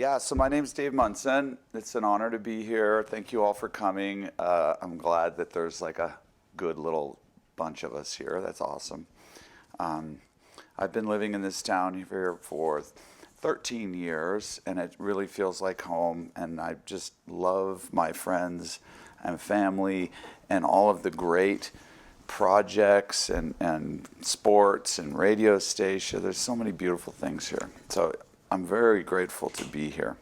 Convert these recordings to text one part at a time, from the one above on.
Yeah, so my name's Dave Munson. It's an honor to be here. Thank you all for coming. I'm glad that there's like a good little bunch of us here. That's awesome. I've been living in this town here for 13 years, and it really feels like home, and I just love my friends and family and all of the great projects and sports and radio station. There's so many beautiful things here. So I'm very grateful to be here.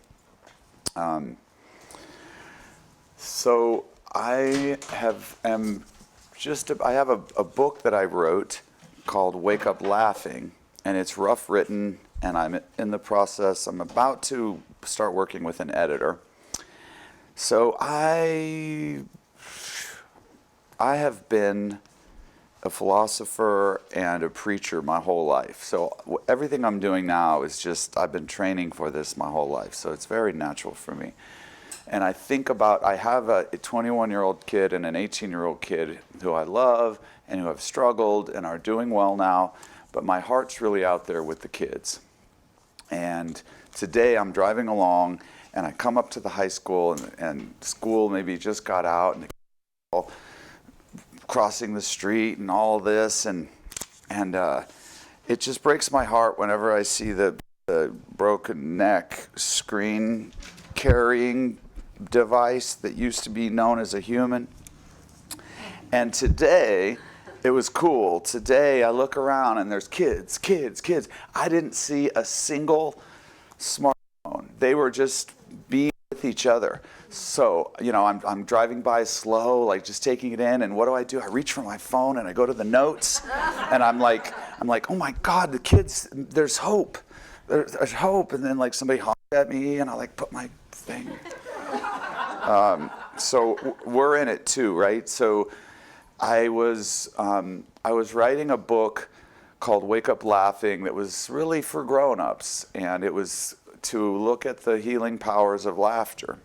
So I have a book that I wrote called Wake Up Laughing, and it's rough written, and I'm in the process. I'm about to start working with an editor. So I have been a philosopher and a preacher my whole life. So everything I'm doing now is just, I've been training for this my whole life. So it's very natural for me. And I think about, I have a 21-year-old kid and an 18-year-old kid who I love and who have struggled and are doing well now, but my heart's really out there with the kids. And today I'm driving along and I come up to the high school and school maybe just got out and the crossing the street and all this, and it just breaks my heart whenever I see the broken neck screen carrying device that used to be known as a human. And today it was cool. Today I look around and there's kids. I didn't see a single smartphone. They were just being with each other. So, you know, I'm driving by slow, like just taking it in, and what do? I reach for my phone and I go to the notes, and I'm like, oh my God, the kids, there's hope. There's hope. And then like somebody honked at me and I like put my thing. So we're in it too, right? So I was writing a book called Wake Up Laughing that was really for grown-ups, and it was to look at the healing powers of laughter.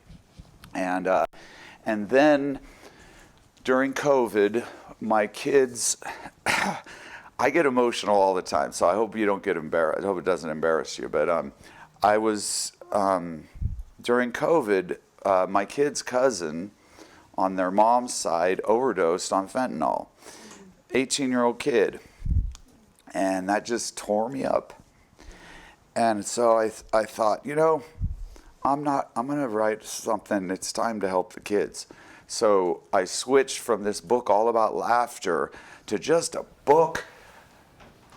And then during COVID, my kids, I get emotional all the time, so I hope you don't get embarrassed. I hope it doesn't embarrass you. But I was, during COVID, my kid's cousin on their mom's side overdosed on fentanyl, 18-year-old kid. And that just tore me up. And so I thought, you know, I'm going to write something. It's time to help the kids. So I switched from this book all about laughter to just a book,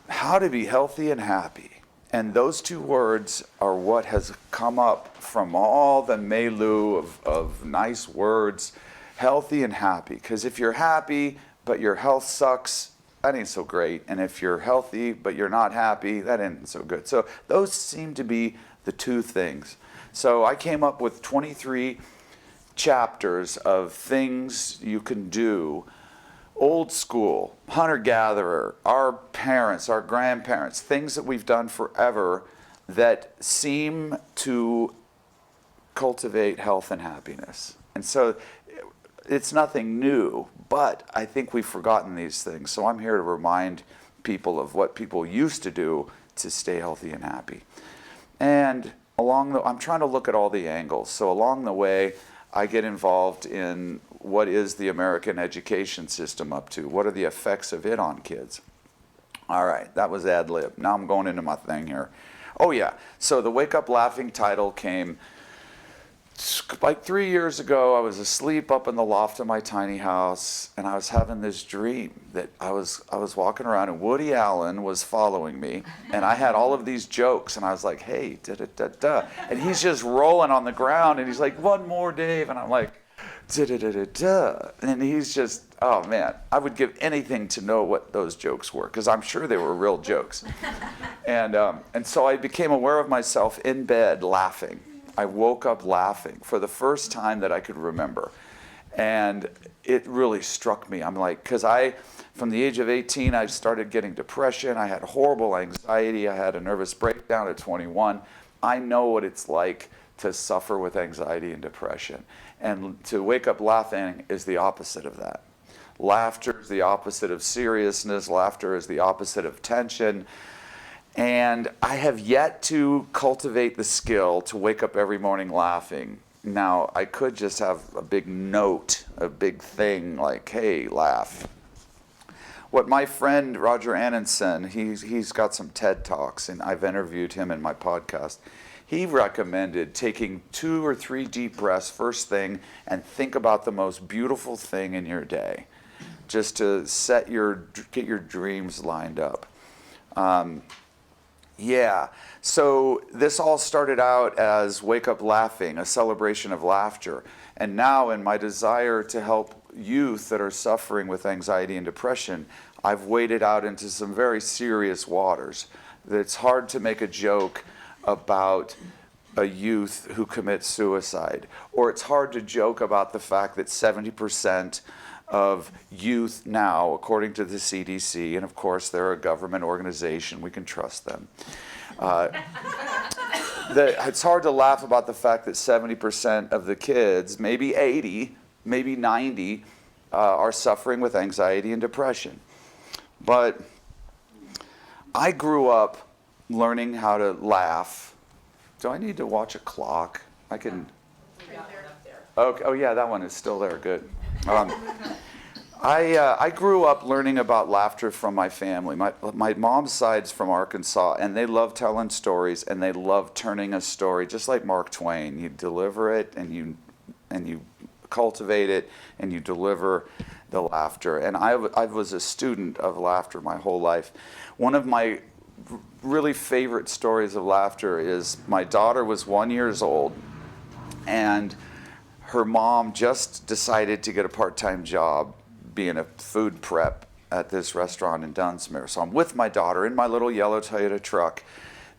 How to Be Healthy and Happy. And those two words are what has come up from all the milieu of nice words, healthy and happy. Because if you're happy, but your health sucks, that ain't so great. And if you're healthy, but you're not happy, that ain't so good. So those seem to be the two things. So I came up with 23 chapters of things you can do, old school, hunter-gatherer, our parents, our grandparents, things that we've done forever that seem to cultivate health and happiness. And so it's nothing new, but I think we've forgotten these things. So I'm here to remind people of what people used to do to stay healthy and happy. And I'm trying to look at all the angles. So along the way, I get involved in what is the American education system up to? What are the effects of it on kids? All right, that was ad lib. Now I'm going into my thing here. Oh yeah, so the Wake Up Laughing title came like 3 years ago. I was asleep up in the loft of my tiny house, and I was having this dream that I was walking around, and Woody Allen was following me, and I had all of these jokes, and I was like, hey, da-da-da-da, and he's just rolling on the ground, and he's like, one more, Dave, and I'm like, da-da-da-da-da, and he's just, oh man, I would give anything to know what those jokes were, because I'm sure they were real jokes. And so I became aware of myself in bed laughing. I woke up laughing for the first time that I could remember. And it really struck me. I'm like, because from the age of 18, I started getting depression. I had horrible anxiety. I had a nervous breakdown at 21. I know what it's like to suffer with anxiety and depression. And to wake up laughing is the opposite of that. Laughter is the opposite of seriousness. Laughter is the opposite of tension. And I have yet to cultivate the skill to wake up every morning laughing. Now, I could just have a big note, a big thing like, hey, laugh. What my friend Roger Annenson, he's got some TED Talks, and I've interviewed him in my podcast. He recommended taking 2 or 3 deep breaths first thing and think about the most beautiful thing in your day, just to get your dreams lined up. So this all started out as Wake Up Laughing, a celebration of laughter. And now in my desire to help youth that are suffering with anxiety and depression, I've waded out into some very serious waters. It's hard to make a joke about a youth who commits suicide, or it's hard to joke about the fact that 70% of youth now, according to the CDC, and of course they're a government organization, we can trust them. It's hard to laugh about the fact that 70% of the kids, maybe 80, maybe 90, are suffering with anxiety and depression. But I grew up learning how to laugh. Do I need to watch a clock? I can. Okay. Oh yeah, that one is still there. Good. I grew up learning about laughter from my family. My mom's side's from Arkansas, and they love telling stories, and they love turning a story, just like Mark Twain. You deliver it, and you cultivate it, and you deliver the laughter. And I was a student of laughter my whole life. One of my really favorite stories of laughter is my daughter was 1 year old, and her mom just decided to get a part-time job being a food prep at this restaurant in Dunsmuir. So I'm with my daughter in my little yellow Toyota truck.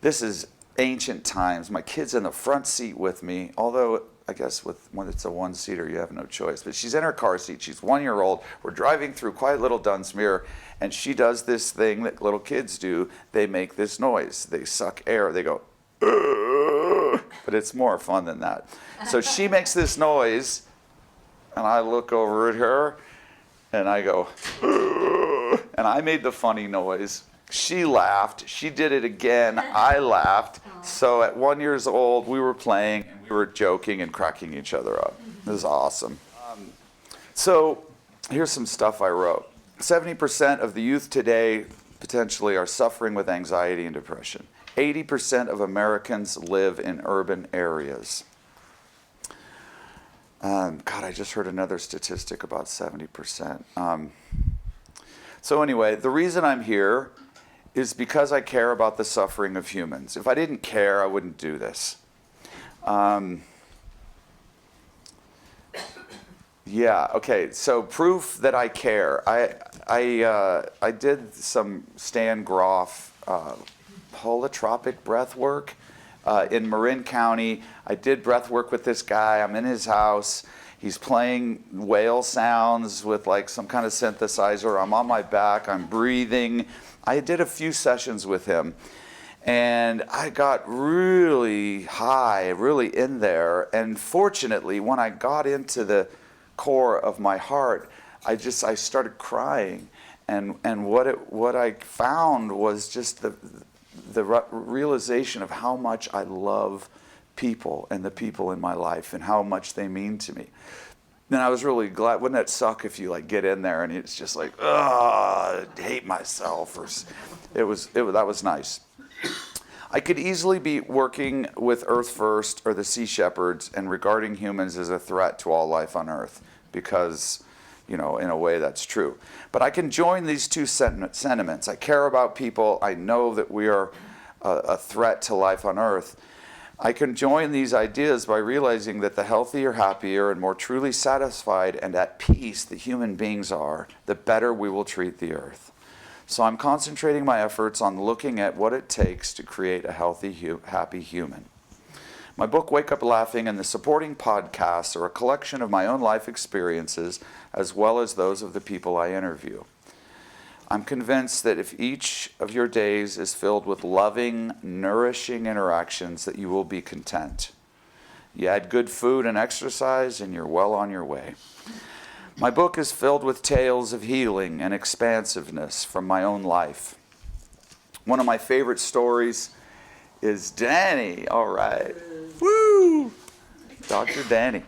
This is ancient times. My kid's in the front seat with me, although I guess when it's a one-seater, you have no choice. But she's in her car seat. She's 1 year old. We're driving through quiet little Dunsmuir, and she does this thing that little kids do. They make this noise. They suck air. They go, "Ugh," but it's more fun than that. So she makes this noise, and I look over at her, and I go, "Ugh," and I made the funny noise. She laughed. She did it again. I laughed. So at 1 year old, we were playing, and we were joking and cracking each other up. It was awesome. So here's some stuff I wrote. 70% of the youth today potentially are suffering with anxiety and depression. 80% of Americans live in urban areas. God, I just heard another statistic about 70%. So anyway, the reason I'm here is because I care about the suffering of humans. If I didn't care, I wouldn't do this. So proof that I care. I did some Stan Groff holotropic breath work in Marin County. I did breath work with this guy. I'm in his house. He's playing whale sounds with like some kind of synthesizer. I'm on my back. I'm breathing. I did a few sessions with him, and I got really high, really in there. And fortunately, when I got into the core of my heart, I started crying. And what I found was just the realization of how much I love people and the people in my life and how much they mean to me. And I was really glad. Wouldn't that suck if you like get in there and it's just like, I hate myself, or that was nice. I could easily be working with Earth First or the Sea Shepherds and regarding humans as a threat to all life on Earth, because, in a way that's true. But I can join these two sentiments. I care about people. I know that we are a threat to life on Earth. I can join these ideas by realizing that the healthier, happier, and more truly satisfied and at peace the human beings are, the better we will treat the Earth. So I'm concentrating my efforts on looking at what it takes to create a healthy, happy human. My book, Wake Up Laughing, and the supporting podcasts are a collection of my own life experiences as well as those of the people I interview. I'm convinced that if each of your days is filled with loving, nourishing interactions, that you will be content. You add good food and exercise, and you're well on your way. My book is filled with tales of healing and expansiveness from my own life. One of my favorite stories is Danny. All right. Woo! Dr. Danny.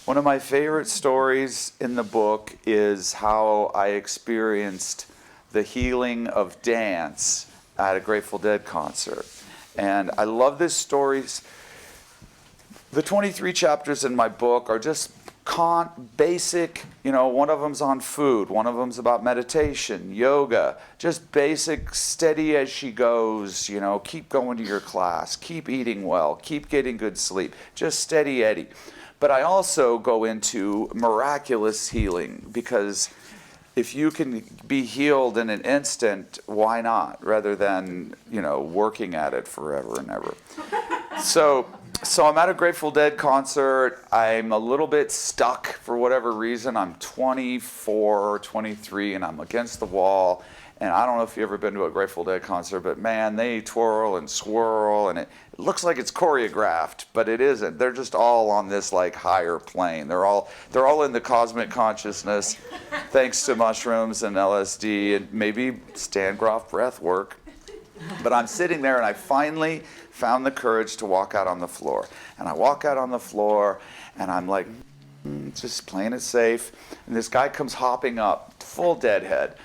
One of my favorite stories in the book is how I experienced the healing of dance at a Grateful Dead concert. And I love this story. The 23 chapters in my book are just basic, one of them's on food, one of them's about meditation, yoga, just basic, steady as she goes, keep going to your class, keep eating well, keep getting good sleep, just steady Eddie. But I also go into miraculous healing, because if you can be healed in an instant, why not? Rather than, working at it forever and ever. So I'm at a Grateful Dead concert. I'm a little bit stuck for whatever reason. I'm 24, 23, and I'm against the wall. And I don't know if you've ever been to a Grateful Dead concert, but man, they twirl and swirl, and it looks like it's choreographed, but it isn't. They're just all on this like higher plane. They're all in the cosmic consciousness, thanks to mushrooms and LSD and maybe Stan Groff breath work. But I'm sitting there, and I finally found the courage to walk out on the floor. And I walk out on the floor, and I'm like, just playing it safe. And this guy comes hopping up, full deadhead,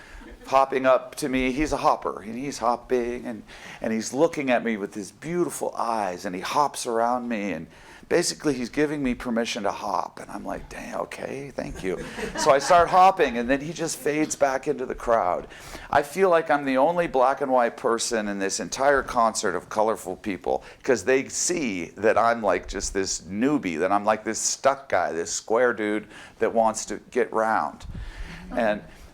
hopping up to me. He's a hopper, and he's hopping, and he's looking at me with his beautiful eyes, and he hops around me, and basically he's giving me permission to hop. And I'm like, dang, okay, thank you. So I start hopping, and then he just fades back into the crowd. I feel like I'm the only black and white person in this entire concert of colorful people, because they see that I'm like just this newbie, that I'm like this stuck guy, this square dude that wants to get round.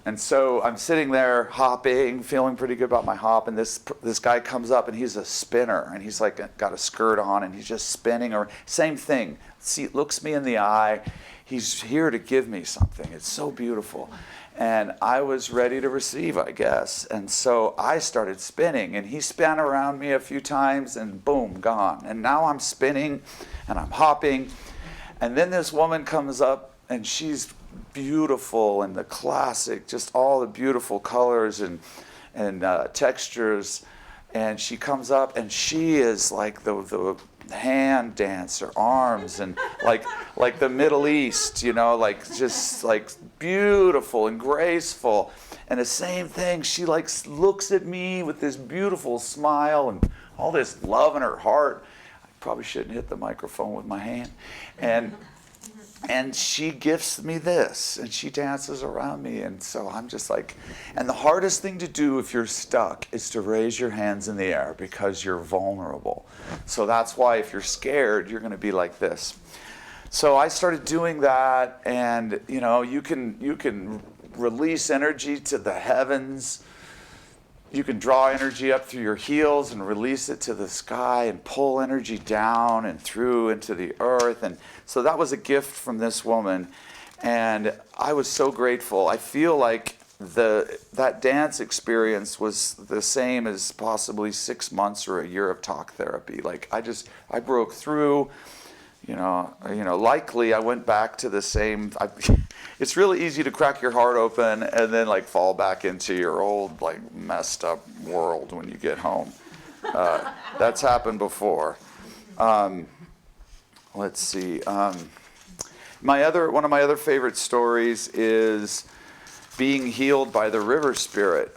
And so I'm sitting there hopping, feeling pretty good about my hop, and this guy comes up, and he's a spinner, and he's like got a skirt on, and he's just spinning. Or same thing. Looks me in the eye. He's here to give me something. It's so beautiful. And I was ready to receive, I guess. And so I started spinning, and he span around me a few times, and boom, gone. And now I'm spinning, and I'm hopping. And then this woman comes up, and she's beautiful, and the classic, just all the beautiful colors and textures. And she comes up, and she is like the hand dancer, arms, and like the Middle East, like just like beautiful and graceful. And the same thing, she like looks at me with this beautiful smile and all this love in her heart. I probably shouldn't hit the microphone with my hand. And she gifts me this, and she dances around me. And so I'm just like, and the hardest thing to do if you're stuck is to raise your hands in the air, because you're vulnerable. So that's why if you're scared, you're going to be like this. So I started doing that, and you can release energy to the heavens. You can draw energy up through your heels and release it to the sky, and pull energy down and through into the earth. And so that was a gift from this woman, and I was so grateful. I feel like that dance experience was the same as possibly 6 months or a year of talk therapy. Like I broke through. Likely I went back to the same. It's really easy to crack your heart open and then like fall back into your old like messed up world when you get home. That's happened before. Let's see. One of my other favorite stories is being healed by the river spirit.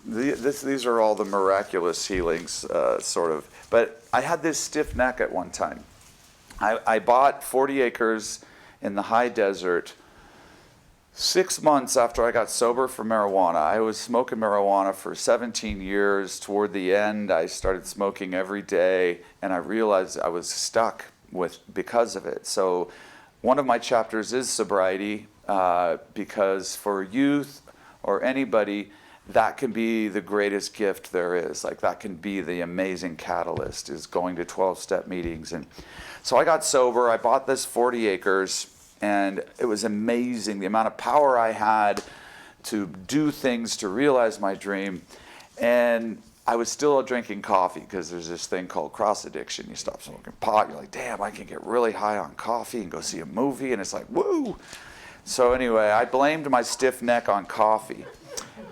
These are all the miraculous healings, sort of. But I had this stiff neck at one time. I bought 40 acres in the high desert 6 months after I got sober from marijuana. I was smoking marijuana for 17 years. Toward the end, I started smoking every day, and I realized I was stuck because of it. So one of my chapters is sobriety, because for youth or anybody, that can be the greatest gift there is. Like that can be the amazing catalyst, is going to 12-step meetings. And so I got sober. I bought this 40 acres, and it was amazing the amount of power I had to do things, to realize my dream. And I was still drinking coffee, because there's this thing called cross addiction. You stop smoking pot, you're like, damn, I can get really high on coffee and go see a movie, and it's like, woo! So anyway, I blamed my stiff neck on coffee.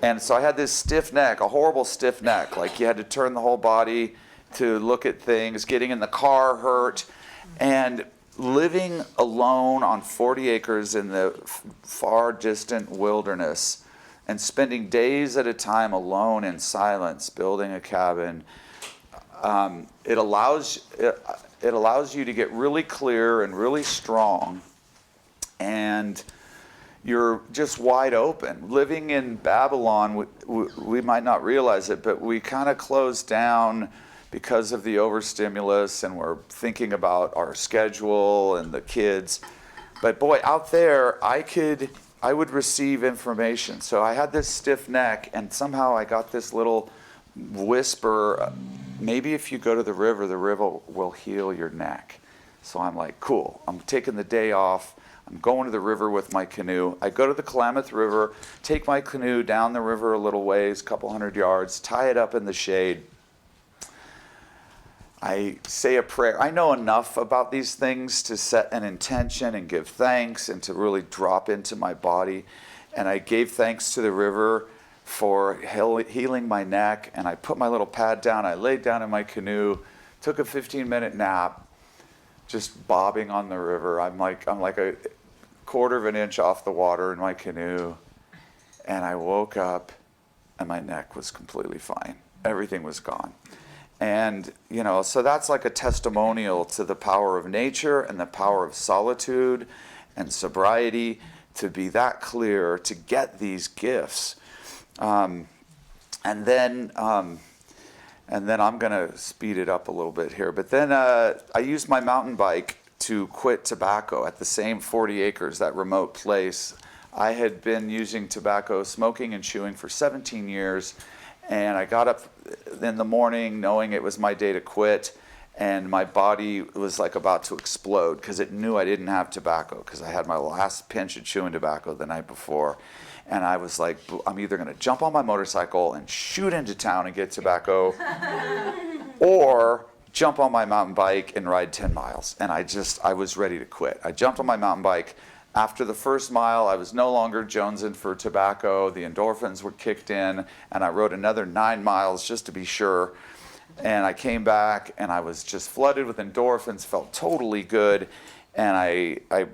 And so I had this stiff neck, a horrible stiff neck. Like you had to turn the whole body to look at things. Getting in the car hurt. And living alone on 40 acres in the far distant wilderness and spending days at a time alone in silence, building a cabin, it allows you to get really clear and really strong, and you're just wide open. Living in Babylon, we might not realize it, but we kind of closed down because of the overstimulus, and we're thinking about our schedule and the kids. But boy, out there, I would receive information. So I had this stiff neck, and somehow I got this little whisper, maybe if you go to the river will heal your neck. So I'm like, cool, I'm taking the day off. I'm going to the river with my canoe. I go to the Klamath River, take my canoe down the river a little ways, a couple hundred yards, tie it up in the shade. I say a prayer. I know enough about these things to set an intention and give thanks and to really drop into my body. And I gave thanks to the river for healing my neck. And I put my little pad down. I laid down in my canoe, took a 15-minute nap, just bobbing on the river. I'm like a quarter of an inch off the water in my canoe. And I woke up and my neck was completely fine. Everything was gone. And, so that's like a testimonial to the power of nature and the power of solitude and sobriety, to be that clear, to get these gifts. And then I'm going to speed it up a little bit here. But then I used my mountain bike to quit tobacco at the same 40 acres, that remote place. I had been using tobacco, smoking and chewing for 17 years. And I got up in the morning knowing it was my day to quit, and my body was like about to explode because it knew I didn't have tobacco, because I had my last pinch of chewing tobacco the night before. And I was like, I'm either going to jump on my motorcycle and shoot into town and get tobacco, or jump on my mountain bike and ride 10 miles. And I was ready to quit. I jumped on my mountain bike. After the first mile, I was no longer jonesing for tobacco. The endorphins were kicked in, and I rode another 9 miles just to be sure. And I came back, and I was just flooded with endorphins, felt totally good. And I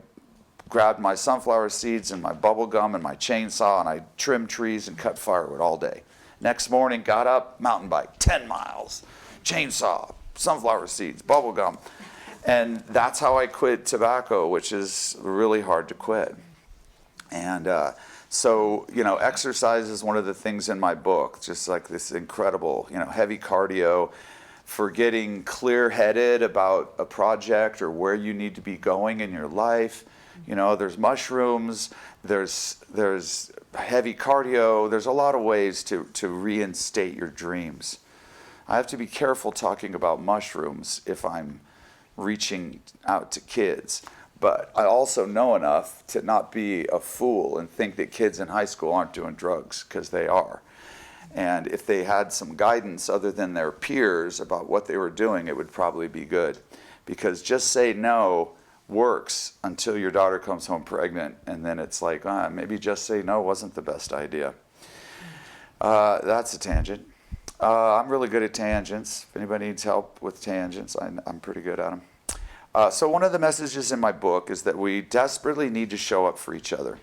grabbed my sunflower seeds and my bubble gum and my chainsaw, and I trimmed trees and cut firewood all day. Next morning, got up, mountain bike, 10 miles, chainsaw, sunflower seeds, bubble gum. And that's how I quit tobacco, which is really hard to quit. And so, exercise is one of the things in my book, just like this incredible, heavy cardio for getting clear-headed about a project or where you need to be going in your life. There's mushrooms, there's heavy cardio, there's a lot of ways to reinstate your dreams. I have to be careful talking about mushrooms if I'm reaching out to kids, but I also know enough to not be a fool and think that kids in high school aren't doing drugs, because they are. And if they had some guidance other than their peers about what they were doing, it would probably be good, because just say no works until your daughter comes home pregnant, and then it's like, maybe just say no wasn't the best idea. That's a tangent. I'm really good at tangents. If anybody needs help with tangents, I'm pretty good at them. So one of the messages in my book is that we desperately need to show up for each other.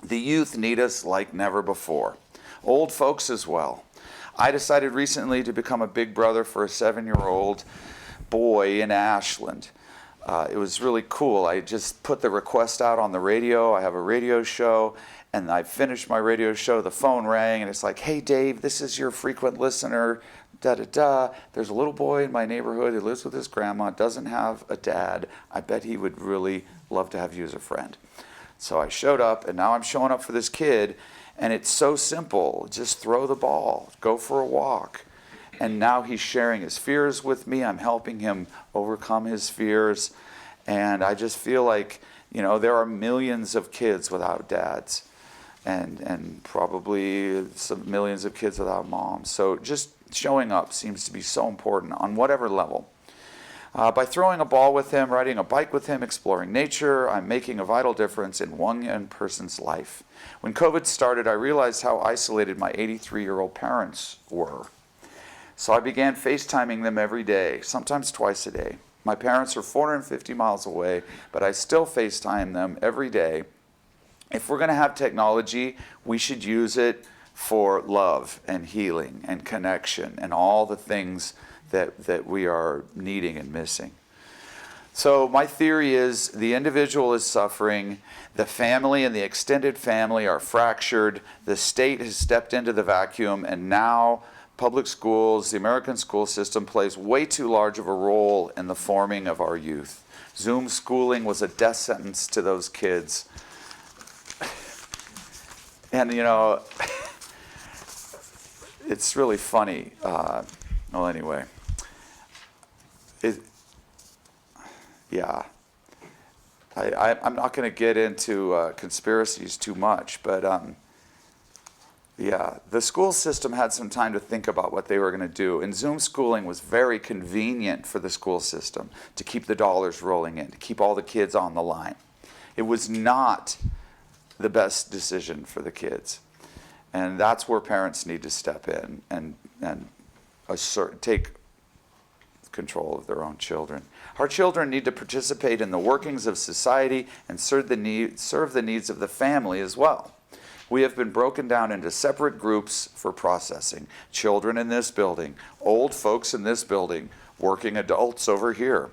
The youth need us like never before. Old folks as well. I decided recently to become a big brother for a 7-year-old boy in Ashland. It was really cool. I just put the request out on the radio. I have a radio show. And I finished my radio show, the phone rang, and it's like, hey, Dave, this is your frequent listener, da-da-da. There's a little boy in my neighborhood who lives with his grandma, doesn't have a dad. I bet he would really love to have you as a friend. So I showed up, and now I'm showing up for this kid, and it's so simple. Just throw the ball, go for a walk. And now he's sharing his fears with me. I'm helping him overcome his fears. And I just feel like, there are millions of kids without dads. And probably some millions of kids without moms. So just showing up seems to be so important on whatever level. By throwing a ball with him, riding a bike with him, exploring nature, I'm making a vital difference in one young person's life. When COVID started, I realized how isolated my 83-year-old parents were. So I began FaceTiming them every day, sometimes twice a day. My parents are 450 miles away, but I still FaceTime them every day. If we're going to have technology, we should use it for love and healing and connection and all the things that we are needing and missing. So my theory is the individual is suffering, the family and the extended family are fractured, the state has stepped into the vacuum, and now public schools, the American school system plays way too large of a role in the forming of our youth. Zoom schooling was a death sentence to those kids. And you know, it's really funny. Well, anyway. I'm not going to get into conspiracies too much, but the school system had some time to think about what they were going to do. And Zoom schooling was very convenient for the school system to keep the dollars rolling in, to keep all the kids on the line. It was not the best decision for the kids. And that's where parents need to step in and take control of their own children. Our children need to participate in the workings of society and serve the needs of the family as well. We have been broken down into separate groups for processing. Children in this building, old folks in this building, working adults over here.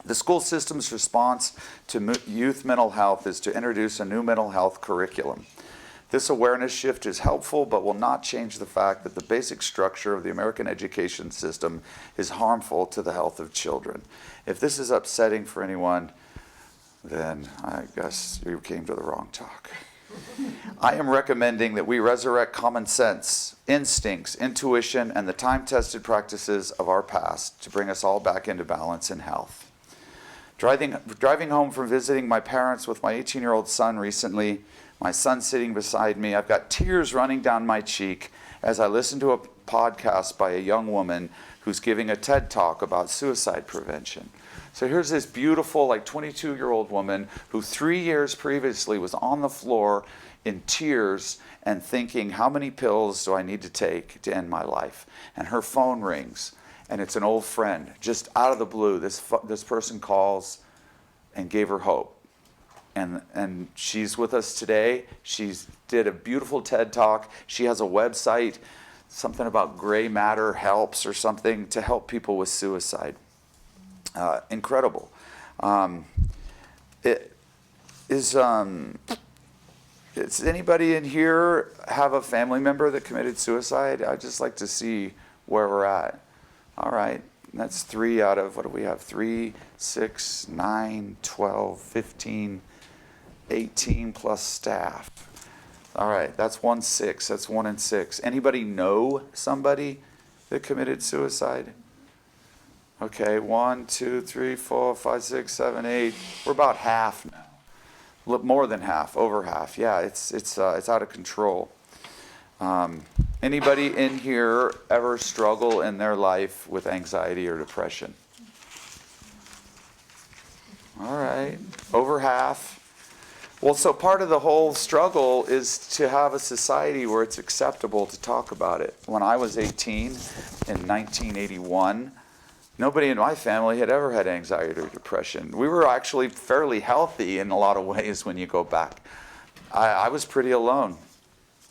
The school system's response to youth mental health is to introduce a new mental health curriculum. This awareness shift is helpful, but will not change the fact that the basic structure of the American education system is harmful to the health of children. If this is upsetting for anyone, then I guess you came to the wrong talk. I am recommending that we resurrect common sense, instincts, intuition, and the time-tested practices of our past to bring us all back into balance and health. Driving home from visiting my parents with my 18-year-old son recently, my son sitting beside me, I've got tears running down my cheek as I listen to a podcast by a young woman who's giving a TED Talk about suicide prevention. So here's this beautiful, 22-year-old woman who 3 years previously was on the floor in tears and thinking, how many pills do I need to take to end my life? And her phone rings, and it's an old friend. Just out of the blue, this person calls and gave her hope. And she's with us today. She did a beautiful TED Talk. She has a website, something about gray matter helps or something to help people with suicide. Incredible. Does anybody in here have a family member that committed suicide? I'd just like to see where we're at. All right. That's 3 out of, what do we have? 3, 6, 9, 12, 15, 18 plus staff. All right, that's 1/6. That's 1 in 6. Anybody know somebody that committed suicide? Okay, 1, 2, 3, 4, 5, 6, 7, 8. We're about half now. More than half, over half. Yeah, it's out of control. Anybody in here ever struggle in their life with anxiety or depression? All right, over half. Well, so part of the whole struggle is to have a society where it's acceptable to talk about it. When I was 18 in 1981, nobody in my family had ever had anxiety or depression. We were actually fairly healthy in a lot of ways when you go back. I was pretty alone.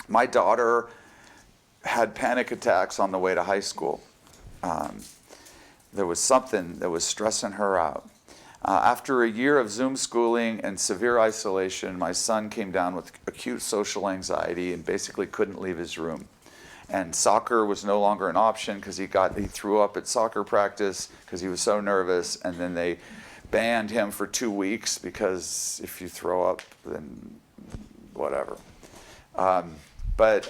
My daughter had panic attacks on the way to high school. There was something that was stressing her out. After a year of Zoom schooling and severe isolation, my son came down with acute social anxiety and basically couldn't leave his room. And soccer was no longer an option because he threw up at soccer practice because he was so nervous, and then they banned him for 2 weeks because if you throw up, then whatever. But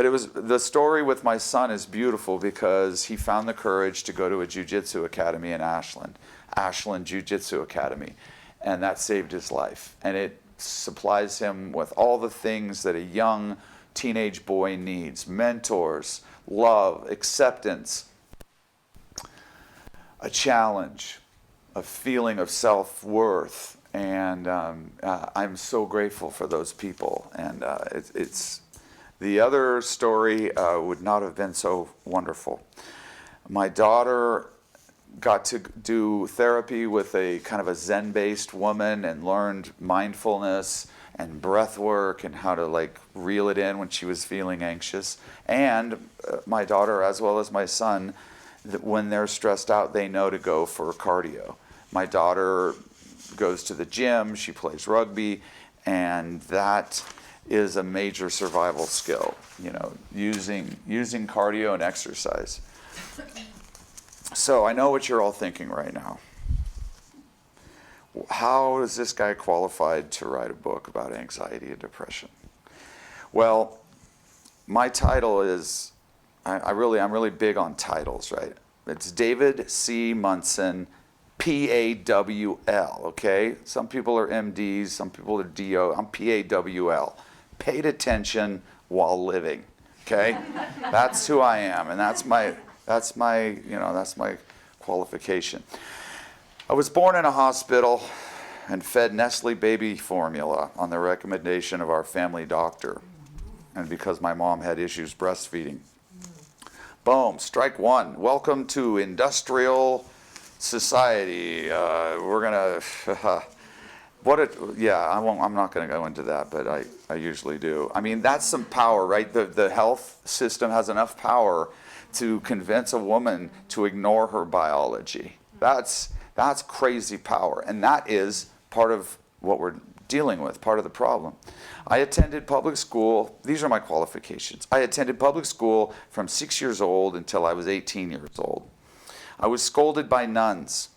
it was, the story with my son is beautiful because he found the courage to go to a jiu-jitsu academy in Ashland Jiu-Jitsu Academy, and that saved his life. And it supplies him with all the things that a young teenage boy needs: mentors, love, acceptance. a challenge, a feeling of self-worth. And I'm so grateful for those people. And it's the other story would not have been so wonderful. My daughter got to do therapy with a kind of a Zen-based woman and learned mindfulness and breath work and how to like reel it in when she was feeling anxious. And my daughter, as well as my son, when they're stressed out, they know to go for cardio. My daughter goes to the gym, she plays rugby, and that is a major survival skill, you know, using cardio and exercise. So I know what you're all thinking right now. How is this guy qualified to write a book about anxiety and depression? Well, my title is, I'm really big on titles, right? It's David C. Munson, P-A-W-L, okay? Some people are MDs, some people are D-O. I'm P-A-W-L. Paid attention while living, okay? That's who I am, and that's my qualification. I was born in a hospital and fed Nestle baby formula on the recommendation of our family doctor, and because my mom had issues breastfeeding. Boom, strike one. Welcome to industrial society. We're gonna, I'm not gonna go into that, but I usually do. I mean, that's some power, right? The health system has enough power to convince a woman to ignore her biology. That's crazy power, and that is part of what we're dealing with, part of the problem. I attended public school. These are my qualifications. I attended public school from 6 years old until I was 18 years old. I was scolded by nuns.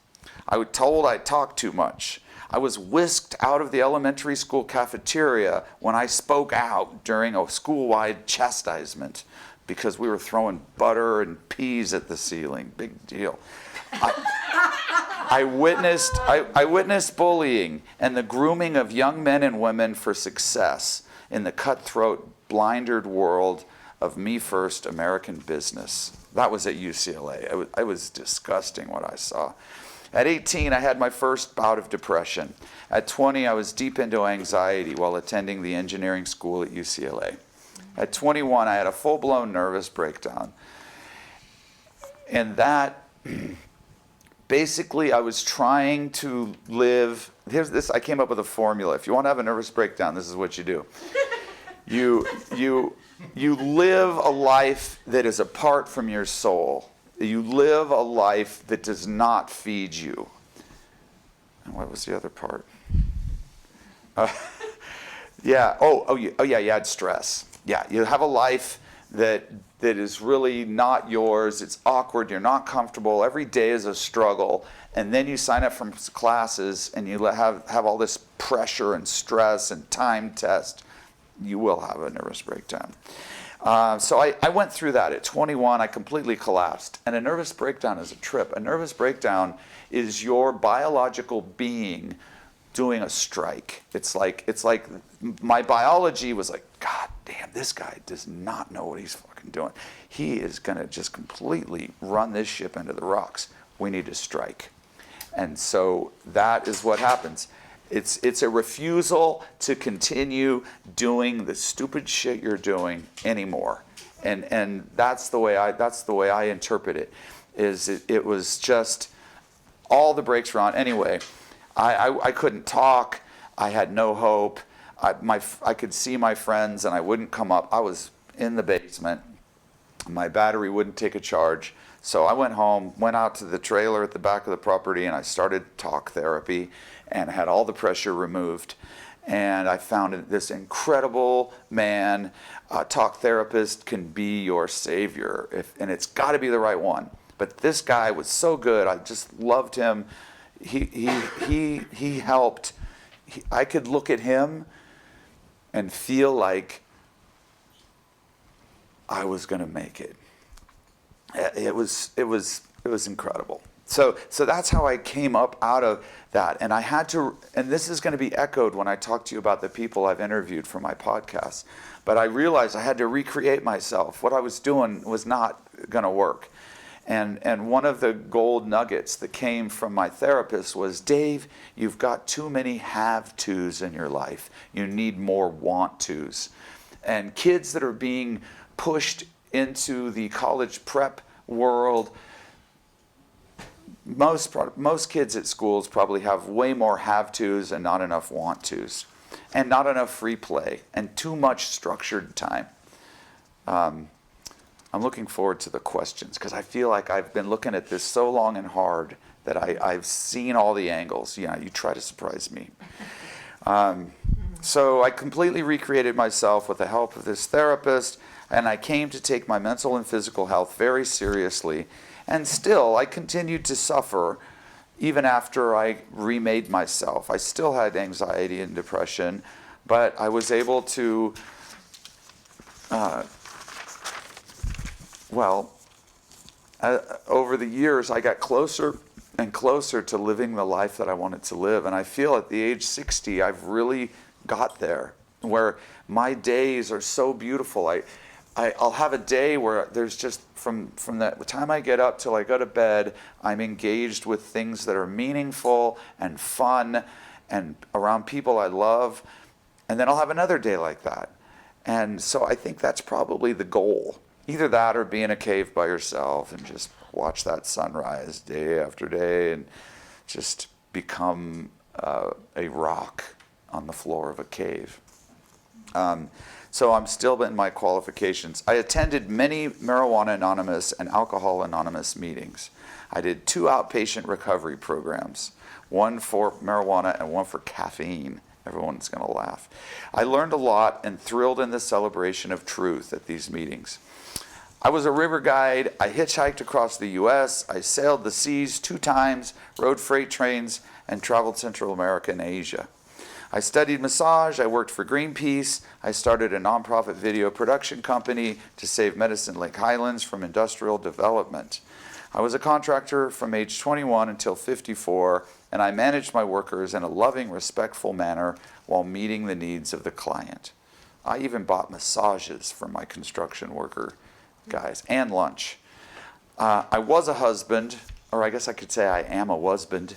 I was told I talked too much. I was whisked out of the elementary school cafeteria when I spoke out during a school-wide chastisement because we were throwing butter and peas at the ceiling. Big deal. I witnessed bullying and the grooming of young men and women for success in the cutthroat, blindered world of me first American business. That was at UCLA. It was disgusting what I saw. At 18, I had my first bout of depression. At 20, I was deep into anxiety while attending the engineering school at UCLA. At 21, I had a full-blown nervous breakdown. And that, basically, I was trying to live, I came up with a formula. If you want to have a nervous breakdown, this is what you do. You live a life that is apart from your soul. You live a life that does not feed you. And what was the other part? You had stress. Yeah, you have a life that is really not yours. It's awkward. You're not comfortable. Every day is a struggle. And then you sign up for classes and you have all this pressure and stress and time test. You will have a nervous breakdown. So I went through that. At 21, I completely collapsed. And a nervous breakdown is a trip. A nervous breakdown is your biological being doing a strike. It's like my biology was like, God damn, this guy does not know what he's fucking doing. He is going to just completely run this ship into the rocks. We need to strike. And so that is what happens. It's a refusal to continue doing the stupid shit you're doing anymore. And that's the way I interpret it. It was just all the brakes were on. Anyway, I couldn't talk. I had no hope. I could see my friends and I wouldn't come up. I was in the basement. My battery wouldn't take a charge. So I went home, went out to the trailer at the back of the property, and I started talk therapy and had all the pressure removed. And I found this incredible man. A talk therapist can be your savior, and it's got to be the right one. But this guy was so good. I just loved him. He helped. I could look at him and feel like I was going to make it. It was incredible. So that's how I came up out of that. And I had to, and this is going to be echoed when I talk to you about the people I've interviewed for my podcast. But I realized I had to recreate myself. What I was doing was not going to work. And one of the gold nuggets that came from my therapist was, Dave, you've got too many have-tos in your life. You need more want-tos. And kids that are being pushed into the college prep world, most kids at schools probably have way more have-tos and not enough want-tos, and not enough free play, and too much structured time. I'm looking forward to the questions, because I feel like I've been looking at this so long and hard that I've seen all the angles. Yeah, you try to surprise me. So I completely recreated myself with the help of this therapist, and I came to take my mental and physical health very seriously. And still, I continued to suffer even after I remade myself. I still had anxiety and depression, but I was able to, over the years, I got closer and closer to living the life that I wanted to live. And I feel at the age 60, I've really got there, where my days are so beautiful. I'll have a day where there's just, from the time I get up till I go to bed, I'm engaged with things that are meaningful and fun and around people I love. And then I'll have another day like that. And so I think that's probably the goal. Either that or be in a cave by yourself and just watch that sunrise day after day and just become a rock on the floor of a cave. So I'm still in my qualifications. I attended many Marijuana Anonymous and Alcohol Anonymous meetings. I did 2 outpatient recovery programs, one for marijuana and one for caffeine. Everyone's going to laugh. I learned a lot and thrilled in the celebration of truth at these meetings. I was a river guide. I hitchhiked across the U.S. I sailed the seas 2 times, rode freight trains, and traveled Central America and Asia. I studied massage. I worked for Greenpeace. I started a nonprofit video production company to save Medicine Lake Highlands from industrial development. I was a contractor from age 21 until 54, and I managed my workers in a loving, respectful manner while meeting the needs of the client. I even bought massages for my construction worker guys, and lunch. I was a husband, or I guess I could say I am a husband.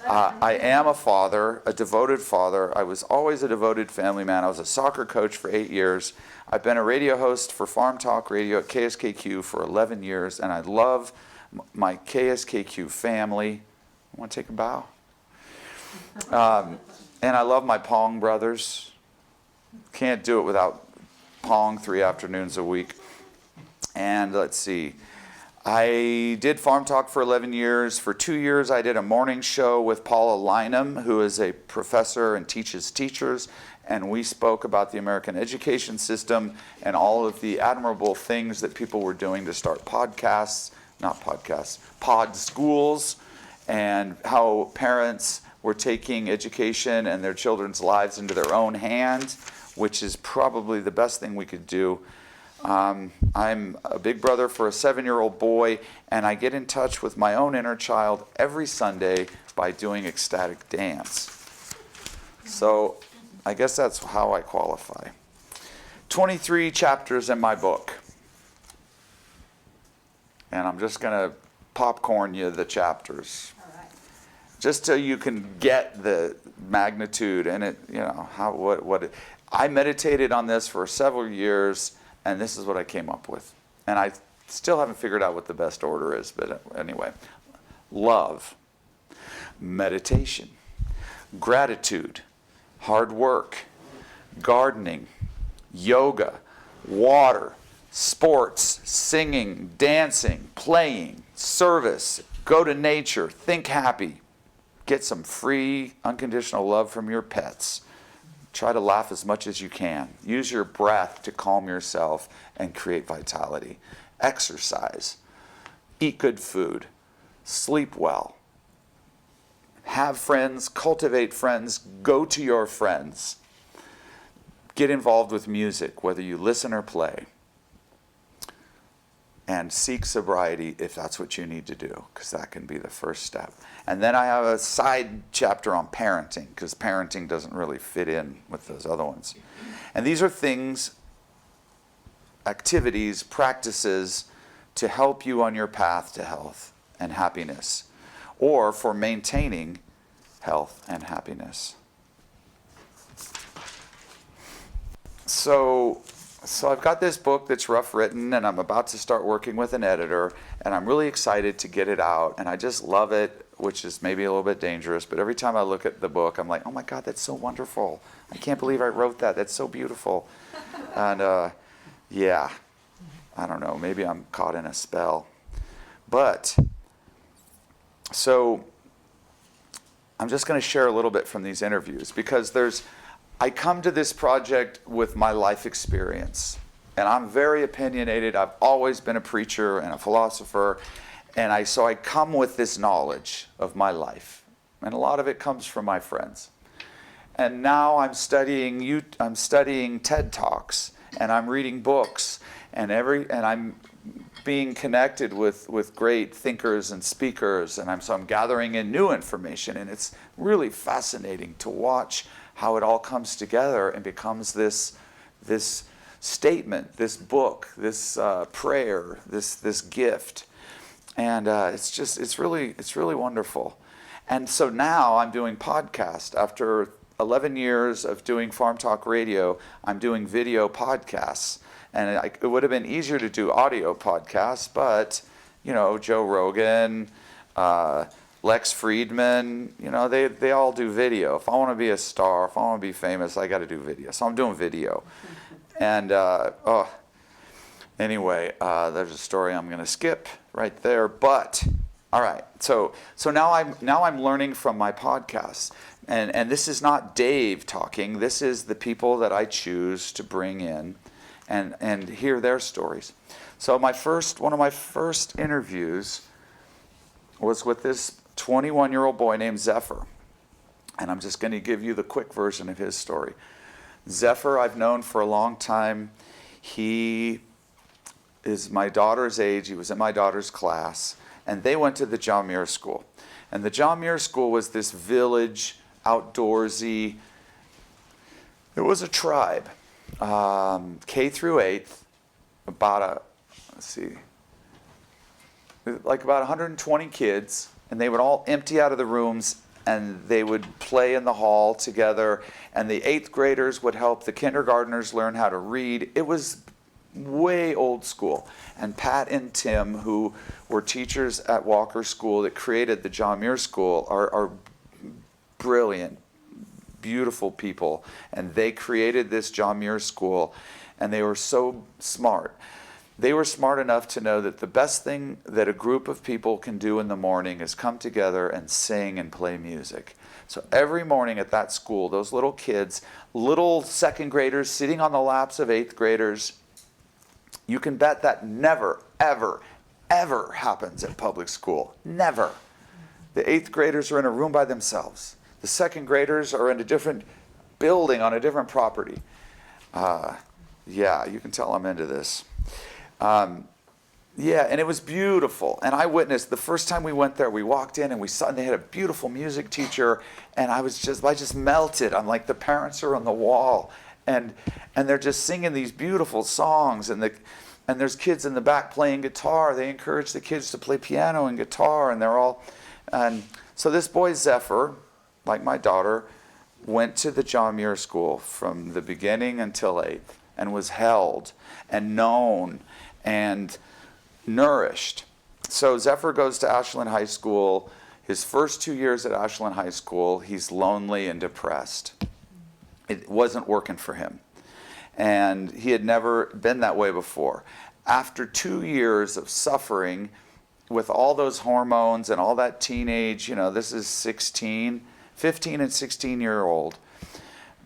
I am a father, a devoted father. I was always a devoted family man. I was a soccer coach for 8 years. I've been a radio host for Farm Talk Radio at KSKQ for 11 years, and I love my KSKQ family. Want to take a bow? And I love my Pong brothers. Can't do it without Pong 3 afternoons a week. And let's see. I did Farm Talk for 11 years. For 2 years, I did a morning show with Paula Lynham, who is a professor and teaches teachers. And we spoke about the American education system and all of the admirable things that people were doing to start pod schools, and how parents were taking education and their children's lives into their own hands, which is probably the best thing we could do. I'm a big brother for a 7-year-old boy, and I get in touch with my own inner child every Sunday by doing ecstatic dance. So I guess that's how I qualify. 23 chapters in my book. And I'm just going to popcorn you the chapters. All right. Just so you can get the magnitude and it, I meditated on this for several years. And this is what I came up with. And I still haven't figured out what the best order is, but anyway. Love, meditation, gratitude, hard work, gardening, yoga, water, sports, singing, dancing, playing, service, go to nature, think happy, get some free, unconditional love from your pets. Try to laugh as much as you can. Use your breath to calm yourself and create vitality. Exercise. Eat good food. Sleep well. Have friends. Cultivate friends. Go to your friends. Get involved with music, whether you listen or play. And seek sobriety if that's what you need to do, because that can be the first step. And then I have a side chapter on parenting, because parenting doesn't really fit in with those other ones. And these are things, activities, practices to help you on your path to health and happiness, or for maintaining health and happiness. So I've got this book that's rough written, and I'm about to start working with an editor, and I'm really excited to get it out, and I just love it, which is maybe a little bit dangerous, but every time I look at the book, I'm like, oh my God, that's so wonderful. I can't believe I wrote that. That's so beautiful. And yeah, I don't know, maybe I'm caught in a spell. But, so I'm just going to share a little bit from these interviews, because I come to this project with my life experience, and I'm very opinionated. I've always been a preacher and a philosopher, and so I come with this knowledge of my life, and a lot of it comes from my friends. And now I'm studying TED Talks, and I'm reading books, and I'm being connected with great thinkers and speakers, and so I'm gathering in new information, and it's really fascinating to watch how it all comes together and becomes this statement, this book, this prayer, this gift, and it's really wonderful. And so now I'm doing podcast. After 11 years of doing Farm Talk Radio, I'm doing video podcasts, and it would have been easier to do audio podcasts, but Joe Rogan, Lex Friedman, they all do video. If I want to be a star, if I want to be famous, I got to do video. So I'm doing video. And anyway, there's a story I'm going to skip right there. But all right, so now I'm learning from my podcasts, and this is not Dave talking. This is the people that I choose to bring in, and hear their stories. So one of my first interviews was with this 21-year-old boy named Zephyr. And I'm just going to give you the quick version of his story. Zephyr, I've known for a long time. He is my daughter's age. He was in my daughter's class. And they went to the John Muir School. And the John Muir School was this village, outdoorsy. It was a tribe. K through 8th, about 120 kids. And they would all empty out of the rooms, and they would play in the hall together, and the 8th graders would help the kindergartners learn how to read. It was way old school. And Pat and Tim, who were teachers at Walker School that created the John Muir School, are brilliant, beautiful people. And they created this John Muir School, and they were so smart. They were smart enough to know that the best thing that a group of people can do in the morning is come together and sing and play music. So every morning at that school, those little kids, little 2nd graders sitting on the laps of 8th graders, you can bet that never, ever, ever happens at public school. Never. The 8th graders are in a room by themselves. The 2nd graders are in a different building on a different property. Yeah, you can tell I'm into this. Yeah, and it was beautiful. And I witnessed the first time we went there, we walked in and we saw, and they had a beautiful music teacher, and I just melted. I'm like, the parents are on the wall, and they're just singing these beautiful songs, and there's kids in the back playing guitar. They encourage the kids to play piano and guitar, and so this boy Zephyr, like my daughter, went to the John Muir School from the beginning until 8th, and was held and known and nourished. So Zephyr goes to Ashland High School. His first 2 years at Ashland High School, he's lonely and depressed. It wasn't working for him. And he had never been that way before. After 2 years of suffering with all those hormones and all that teenage, this is 15 and 16-year-old,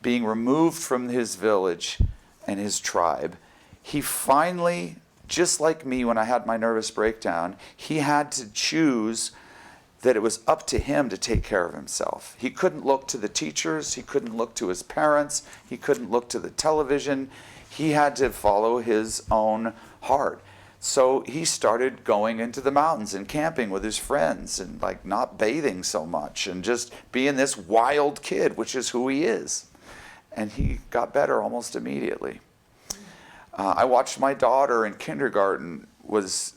being removed from his village and his tribe, he finally, just like me when I had my nervous breakdown, he had to choose that it was up to him to take care of himself. He couldn't look to the teachers, he couldn't look to his parents, he couldn't look to the television. He had to follow his own heart. So he started going into the mountains and camping with his friends and not bathing so much and just being this wild kid, which is who he is. And he got better almost immediately. I watched my daughter in kindergarten was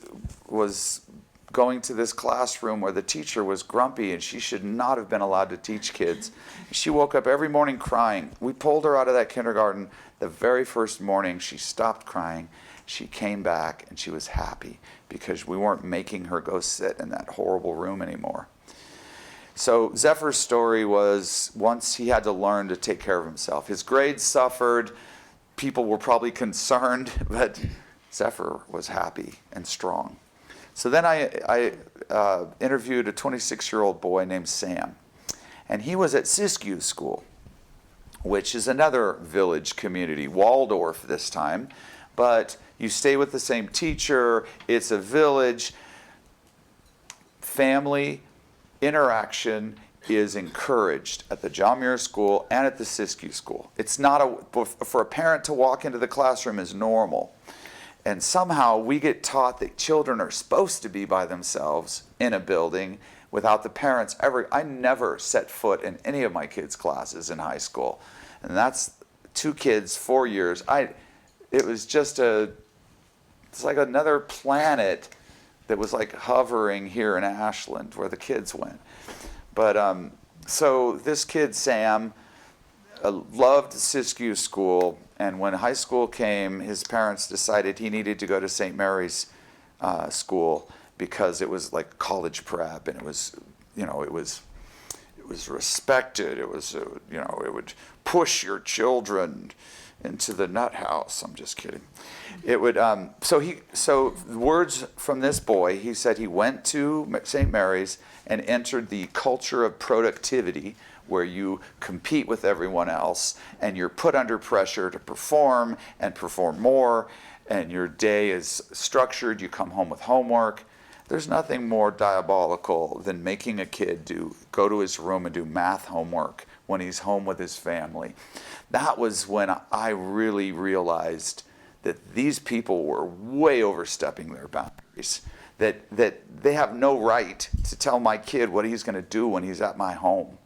was going to this classroom where the teacher was grumpy and she should not have been allowed to teach kids. She woke up every morning crying. We pulled her out of that kindergarten. The very first morning she stopped crying. She came back and she was happy because we weren't making her go sit in that horrible room anymore. So Zephyr's story was once he had to learn to take care of himself. His grades suffered. People were probably concerned, but Zephyr was happy and strong. So then I interviewed a 26-year-old boy named Sam, and he was at Siskiyou School, which is another village community, Waldorf this time, but you stay with the same teacher. It's a village. Family interaction is encouraged at the John Muir School and at the Siskiyou School. It's not for a parent to walk into the classroom is normal. And somehow we get taught that children are supposed to be by themselves in a building without the parents ever. I never set foot in any of my kids' classes in high school. And that's 2 kids, 4 years. It was just it's like another planet that was like hovering here in Ashland where the kids went. But so this kid, Sam, loved Siskiyou School, and when high school came, his parents decided he needed to go to St. Mary's School because it was like college prep, and it was respected. It was it would push your children into the nut house. I'm just kidding. It would so words from this boy. He said he went to St. Mary's and entered the culture of productivity, where you compete with everyone else and you're put under pressure to perform and perform more, and your day is structured. You come home with homework. There's nothing more diabolical than making a kid go to his room and do math homework when he's home with his family. That was when I really realized that these people were way overstepping their boundaries, that they have no right to tell my kid what he's going to do when he's at my home.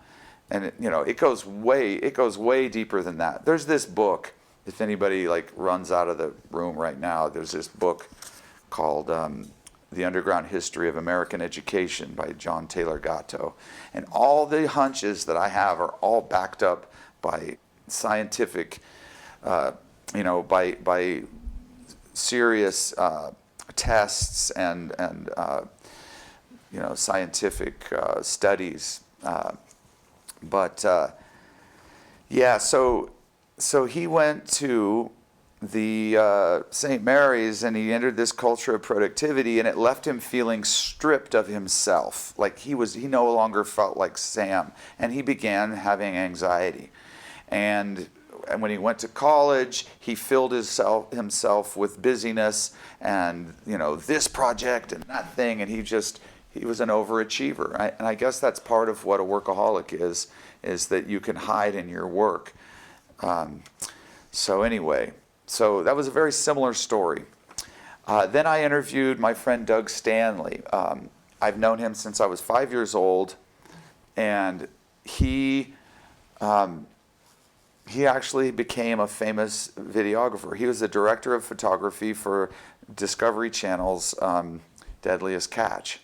And it goes way deeper than that. There's this book, if anybody runs out of the room right now, there's this book called The Underground History of American Education by John Taylor Gatto. And all the hunches that I have are all backed up by scientific, by serious tests and scientific studies. So he went to the St. Mary's and he entered this culture of productivity, and it left him feeling stripped of himself. Like he no longer felt like Sam, and he began having anxiety. And when he went to college, he filled himself with busyness and this project and that thing, and he was an overachiever. And I guess that's part of what a workaholic is that you can hide in your work. So that was a very similar story. Then I interviewed my friend Doug Stanley. I've known him since I was 5 years old, and he actually became a famous videographer. He was the director of photography for Discovery Channel's Deadliest Catch.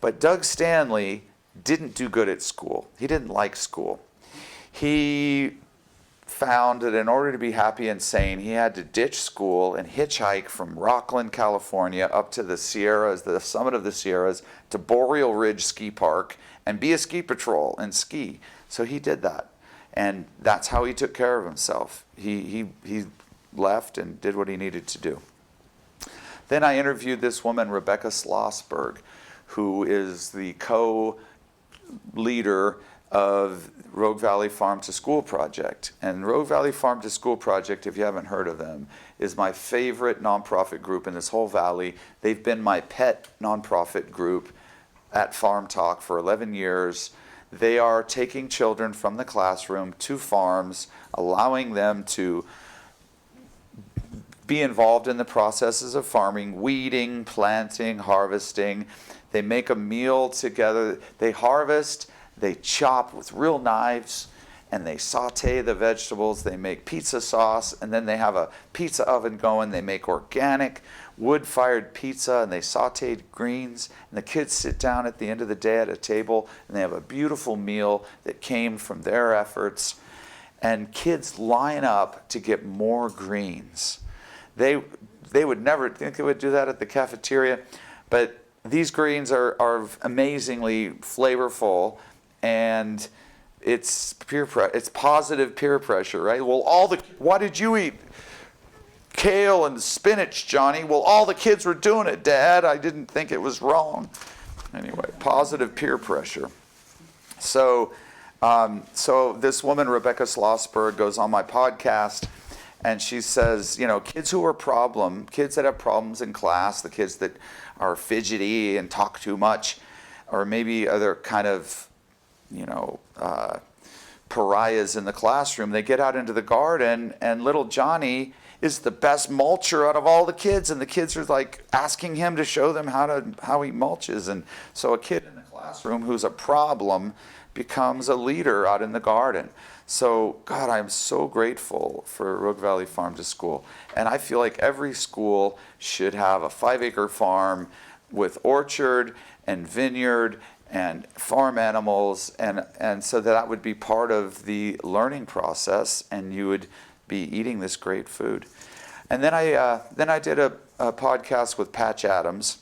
But Doug Stanley didn't do good at school. He didn't like school. He found that in order to be happy and sane, he had to ditch school and hitchhike from Rockland, California, up to the Sierras, the summit of the Sierras, to Boreal Ridge Ski Park, and be a ski patrol and ski. So he did that. And that's how he took care of himself. He left and did what he needed to do. Then I interviewed this woman, Rebecca Schlossberg, who is the co-leader of Rogue Valley Farm to School Project. And Rogue Valley Farm to School Project, if you haven't heard of them, is my favorite nonprofit group in this whole valley. They've been my pet nonprofit group at Farm Talk for 11 years. They are taking children from the classroom to farms, allowing them to be involved in the processes of farming, weeding, planting, harvesting. They make a meal together. They harvest, they chop with real knives, and they saute the vegetables. They make pizza sauce, and then they have a pizza oven going. They make organic wood-fired pizza, and they sauteed greens. And the kids sit down at the end of the day at a table, and they have a beautiful meal that came from their efforts. And kids line up to get more greens. They would never think they would do that at the cafeteria, but these greens are amazingly flavorful, and it's positive peer pressure, right? Well, why did you eat kale and spinach, Johnny? Well, all the kids were doing it, Dad. I didn't think it was wrong. Anyway, positive peer pressure. So this woman, Rebecca Schlossberg, goes on my podcast, and she says, kids that have problems in class, the kids that are fidgety and talk too much, or maybe other kind of, pariahs in the classroom, they get out into the garden, and little Johnny is the best mulcher out of all the kids, and the kids are like asking him to show them how he mulches. And so a kid in the classroom who's a problem becomes a leader out in the garden. So, God, I'm so grateful for Rogue Valley Farm to School. And I feel like every school should have a 5-acre farm with orchard and vineyard and farm animals, and so that would be part of the learning process, and you would be eating this great food. And then I did a podcast with Patch Adams,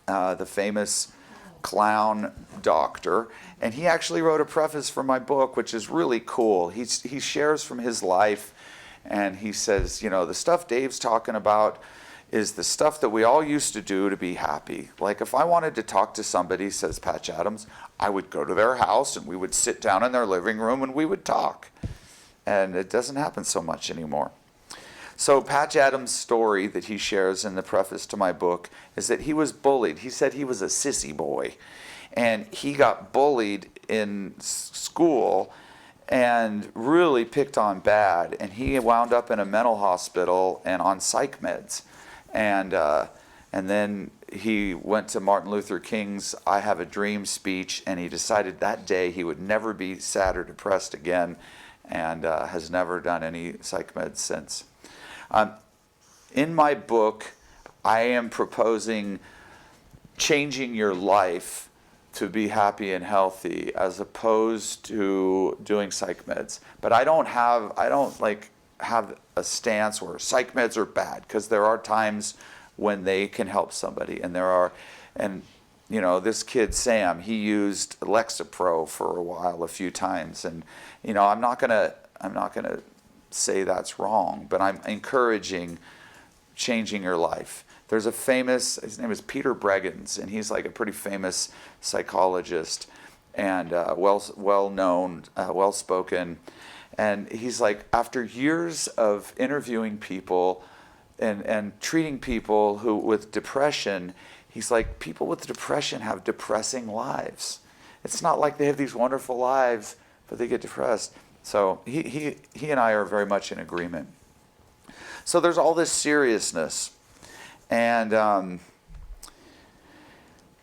the famous clown doctor, and he actually wrote a preface for my book, which is really cool. He shares from his life, and he says, the stuff Dave's talking about is the stuff that we all used to do to be happy. Like if I wanted to talk to somebody, says Patch Adams, I would go to their house and we would sit down in their living room and we would talk. And it doesn't happen so much anymore. So Patch Adams' story that he shares in the preface to my book is that he was bullied. He said he was a sissy boy, and he got bullied in school and really picked on bad, and he wound up in a mental hospital and on psych meds. And then he went to Martin Luther King's I Have a Dream speech, and he decided that day he would never be sad or depressed again, and has never done any psych meds since. In my book, I am proposing changing your life to be happy and healthy as opposed to doing psych meds. But I don't have a stance where psych meds are bad, because there are times when they can help somebody, and this kid Sam, he used Lexapro for a few times, and I'm not gonna say that's wrong, but I'm encouraging changing your life. There's his name is Peter Breggins, and he's like a pretty famous psychologist and well-known, well-spoken. And he's like, after years of interviewing people and treating people with depression, he's like, people with depression have depressing lives. It's not like they have these wonderful lives, but they get depressed. So he and I are very much in agreement. So there's all this seriousness. And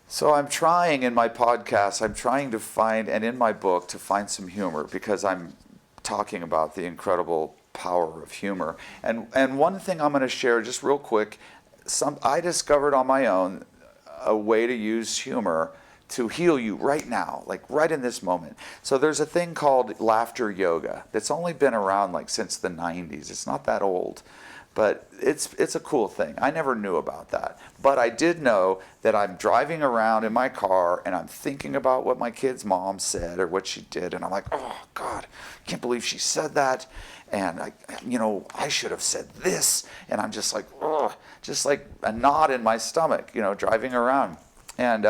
so I'm trying in my podcast, to find, and in my book, to find some humor, because I'm talking about the incredible power of humor. And one thing I'm going to share just real quick, I discovered on my own a way to use humor to heal you right now, like right in this moment. So there's a thing called laughter yoga that's only been around like since the 90s. It's not that old, but it's a cool thing. I never knew about that. But I did know that I'm driving around in my car and I'm thinking about what my kid's mom said or what she did, and I'm like, oh God, I can't believe she said that. And I should have said this. And I'm just like, oh, just like a knot in my stomach, driving around. And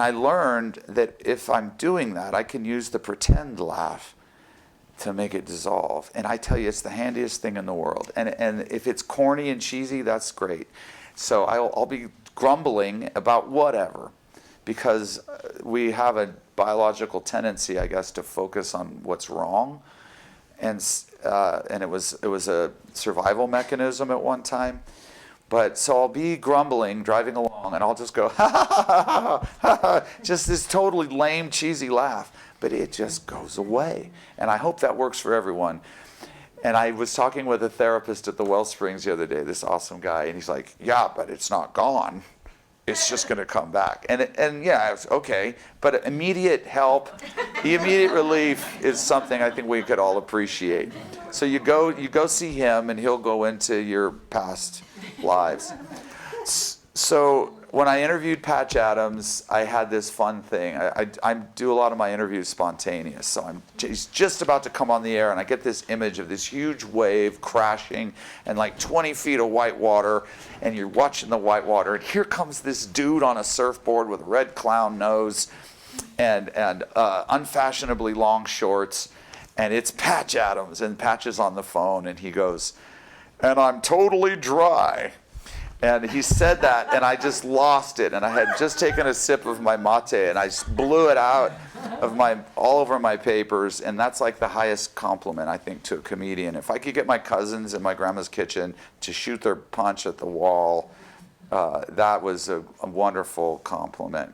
I learned that if I'm doing that, I can use the pretend laugh to make it dissolve. And I tell you, it's the handiest thing in the world. And if it's corny and cheesy, that's great. So I'll be grumbling about whatever, because we have a biological tendency, I guess, to focus on what's wrong. And it was a survival mechanism at one time. But so I'll be grumbling, driving along, and I'll just go, ha ha ha ha ha ha, just this totally lame, cheesy laugh. But it just goes away. And I hope that works for everyone. And I was talking with a therapist at the Wellsprings the other day, this awesome guy, and he's like, yeah, but it's not gone. It's just going to come back. And yeah, it's okay. But immediate help, the immediate relief is something I think we could all appreciate. So you go see him, and he'll go into your past lives. So when I interviewed Patch Adams, I had this fun thing. I do a lot of my interviews spontaneous. So he's just about to come on the air, and I get this image of this huge wave crashing and like 20 feet of white water, and you're watching the white water, and here comes this dude on a surfboard with a red clown nose and unfashionably long shorts, and it's Patch Adams, and Patch is on the phone, and he goes, and I'm totally dry. And he said that, and I just lost it. And I had just taken a sip of my mate, and I just blew it out of all over my papers. And that's like the highest compliment, I think, to a comedian. If I could get my cousins in my grandma's kitchen to shoot their punch at the wall, that was a wonderful compliment.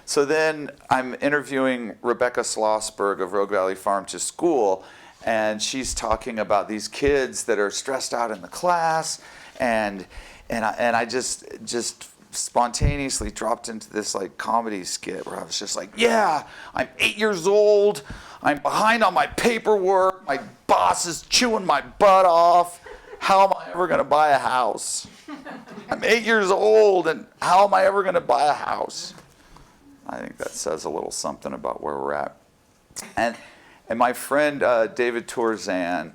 So then I'm interviewing Rebecca Schlossberg of Rogue Valley Farm to School, and she's talking about these kids that are stressed out in the class, and I just spontaneously dropped into this like comedy skit where I was just like, yeah, I'm 8 years old, I'm behind on my paperwork, my boss is chewing my butt off, how am I ever going to buy a house? I'm 8 years old, and how am I ever going to buy a house? I think that says a little something about where we're at. And my friend David Tourzan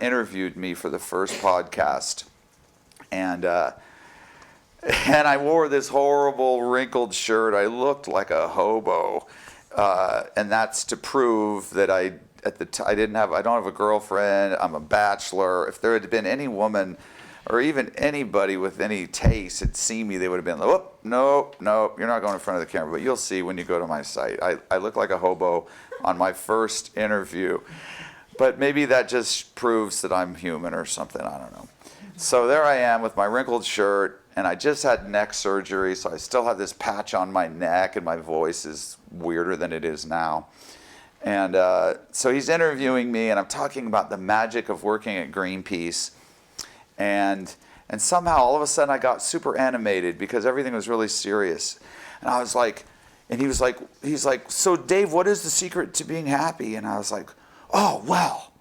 interviewed me for the first podcast, and I wore this horrible wrinkled shirt. I looked like a hobo, and that's to prove that I don't have a girlfriend. I'm a bachelor. If there had been any woman or even anybody with any taste had seen me, they would have been like, oh, no, you're not going in front of the camera. But you'll see when you go to my site. I look like a hobo on my first interview. But maybe that just proves that I'm human or something. I don't know. So there I am with my wrinkled shirt, and I just had neck surgery, so I still have this patch on my neck, and my voice is weirder than it is now. And so he's interviewing me, and I'm talking about the magic of working at Greenpeace. And somehow all of a sudden I got super animated because everything was really serious. And I was like, and he's like, so Dave, what is the secret to being happy? And I was like, oh, well,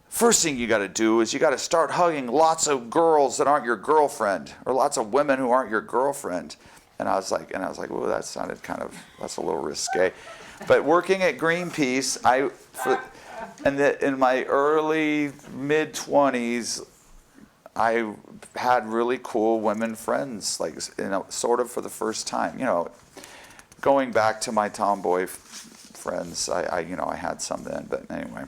first thing you got to do is you got to start hugging lots of girls that aren't your girlfriend, or lots of women who aren't your girlfriend. And I was like, well, that sounded that's a little risque. But working at Greenpeace, in my early mid-20s, I had really cool women friends, like, sort of for the first time. Going back to my tomboy friends, I had some then, but anyway.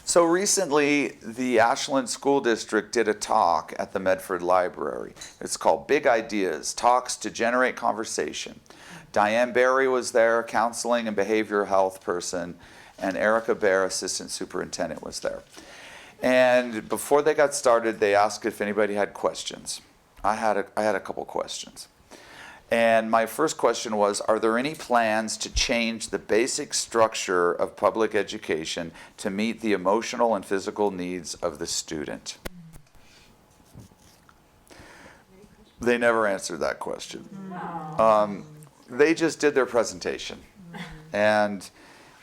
So recently, the Ashland School District did a talk at the Medford Library. It's called Big Ideas, Talks to Generate Conversation. Diane Berry was there, counseling and behavioral health person, and Erica Bear, assistant superintendent, was there. And before they got started, they asked if anybody had questions. I had a couple questions. And my first question was, are there any plans to change the basic structure of public education to meet the emotional and physical needs of the student? They never answered that question. They just did their presentation. And